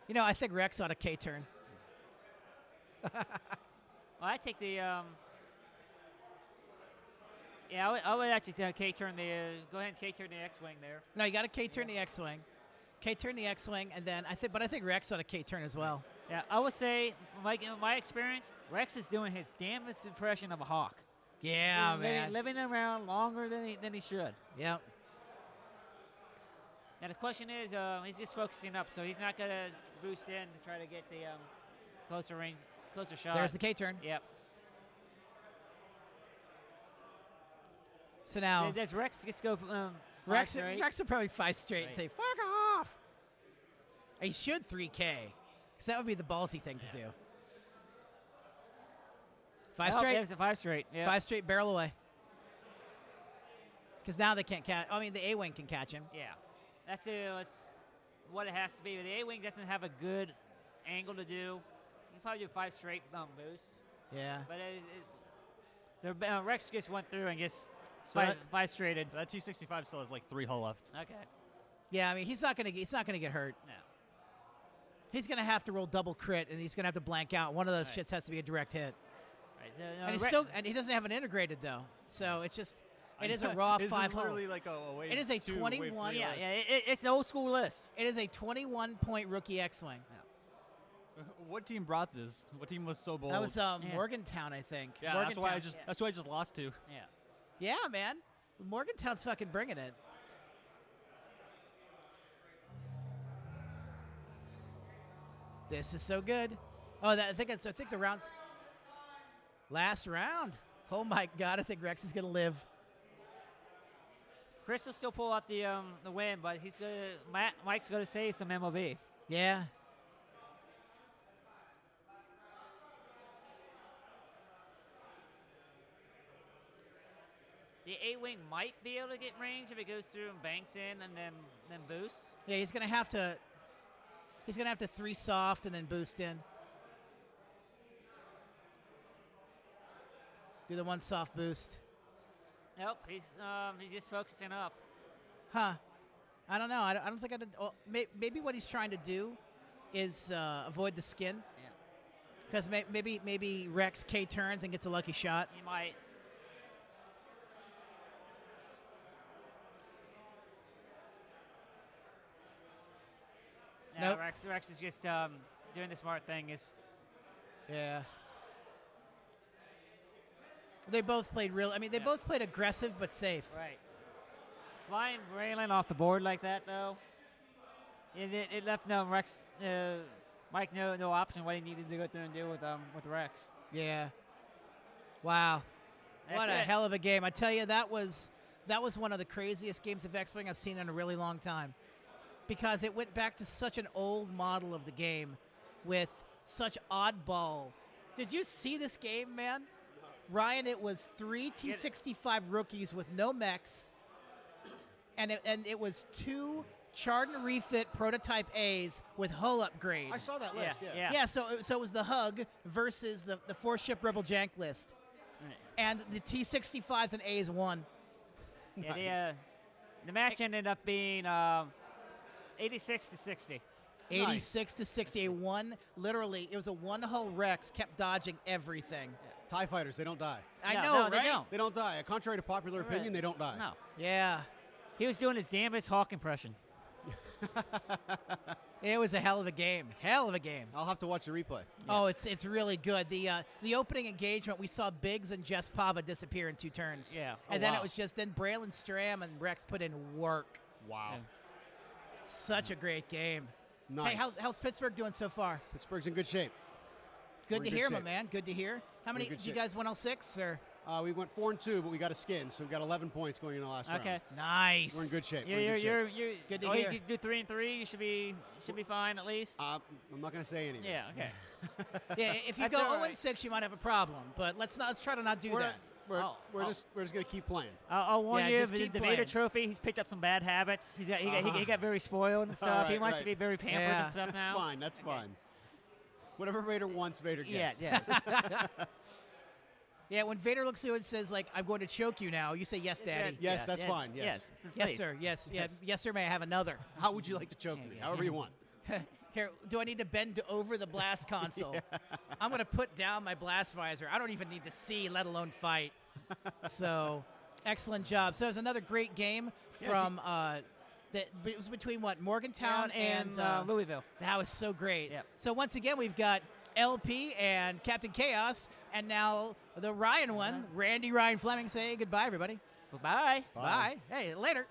You know, I think Rex ought to K-turn. Well, I take the. Yeah, I would actually K-turn the. Go ahead and K-turn the X-wing there. No, you got to K-turn the X-Wing. K-turn the X-Wing, and then I think Rex ought to K-turn as well. Yeah, I would say, from my experience, Rex is doing his damnest impression of a hawk. Yeah, He's man. living around longer than he should. Yep. Now the question is, he's just focusing up, so he's not gonna boost in to try to get the closer shot. There's the K-turn. Yep. So now Does Rex just go? Rex straight? will probably 5 straight and Right. say, "Fuck off." He should 3K, because that would be the ballsy thing to do. 5 Oh, straight. there's a 5 straight. Yeah. 5 straight, barrel away. Because now they can't catch. I mean, the A-Wing can catch him. Yeah. That's what it has to be. The A-wing doesn't have a good angle to do. You can probably do 5 straight boost. Yeah. But so Rex just went through and just So that- 5 straighted. That T65 still has like 3 hull left. Okay. Yeah. I mean, he's not gonna get hurt. No. He's gonna have to roll double crit, and he's gonna have to blank out. One of those Right. shits has to be a direct hit. Right. And he's and he doesn't have an integrated though. So it's just it is a raw This 5 is hull. literally like a wave It is a 2, wave 21 3 Yeah, list. yeah. It's an old school list. It is a 21-point rookie X-Wing. What team brought this? What team was so bold? That was Yeah. Morgantown, I think. yeah, Morgantown. that's why I just lost to. Yeah. Yeah, man. Morgantown's fucking bringing it. This is so good. Oh, I think the round's last round. Oh my God, I think Rex is gonna live. Chris will still pull out the win, but Mike's going to save some MLB. Yeah. The A-wing might be able to get range if it goes through and banks in and then boosts. Yeah, he's gonna have to 3 soft and then boost in. Do the 1 soft boost. Nope, he's just focusing up. Huh. I don't know. I don't think I did. Well, maybe what he's trying to do is avoid the skin. Yeah. Because maybe Rex K turns and gets a lucky shot. He might. Yeah, Nope. Rex is just doing the smart thing. Yeah. They both played real. I mean, they both played aggressive but safe. Right. Flying Braylon off the board like that, though, it left Mike no option what he needed to go through and do with Rex. Yeah. Wow. What a hell of a game. I tell you, that was one of the craziest games of X-Wing I've seen in a really long time. Because it went back to such an old model of the game with such oddball. Did you see this game, man? Ryan, it was 3 T-65 rookies with no mechs, and it was 2 Chardon refit prototype A's with hull upgrade. I saw that list. Yeah. Yeah, so it was the Hug versus the 4-ship Rebel Jank list. Right. And the T-65s and A's won. Yeah, the match ended up being 86-60. 86 to 60. Literally, it was a 1 hull Rex, kept dodging everything. TIE fighters, they don't die. I No, know, no, they right? don't. They don't die. Contrary to popular opinion, they don't die. No. Yeah. He was doing his damnest Hawk impression. It was a hell of a game. Hell of a game. I'll have to watch the replay. Oh, it's really good. The opening engagement, we saw Biggs and Jess Pava disappear in 2 turns. Yeah. And Oh, then wow. it was just Braylon Stram and Rex put in work. Wow. Yeah. Such a great game. Nice. Hey, how's Pittsburgh doing so far? Pittsburgh's in good shape. Good We're to in good hear, my shape. man. Good to hear. How many in good did you shape. guys win all 6 or? We went 4-2, but we got a skin, so we've got 11 points going in the last Okay. round. Nice. We're in good shape. You're, We're in good shape. you're, It's good to oh, hear. You do 3 and 3. You should be fine at least. I'm not going to say anything. Yeah. Okay. Yeah, if you That's go all 0 right. and 6, you might have a problem. But let's try to not do We're, that. we're, Oh, we're oh. just going to keep playing. I'll warn Yeah, you, just the keep Vader playing. trophy. He's picked up some bad habits. He got very spoiled and stuff. he right, wants right. to be very pampered Yeah. and stuff now. That's fine. That's fine. Whatever Vader wants, Vader Yeah. gets. Yeah. Yeah, when Vader looks at you and says, like, I'm going to choke you now, you say, yes, Daddy. Yes, that's fine, yes. Yes, sir. Yes. Yeah. Yes, sir. May I have another? How would you like to choke me? However you want. Here, do I need to bend over the blast console? I'm going to put down my blast visor. I don't even need to see, let alone fight. So, excellent job. So, it was another great game from, it was between what, Morgantown and Louisville. That was so great. Yep. So, once again, we've got LP and Captain Chaos, and now the Ryan one, Randy Ryan Fleming. Say goodbye, everybody. Bye. Bye. Hey, later.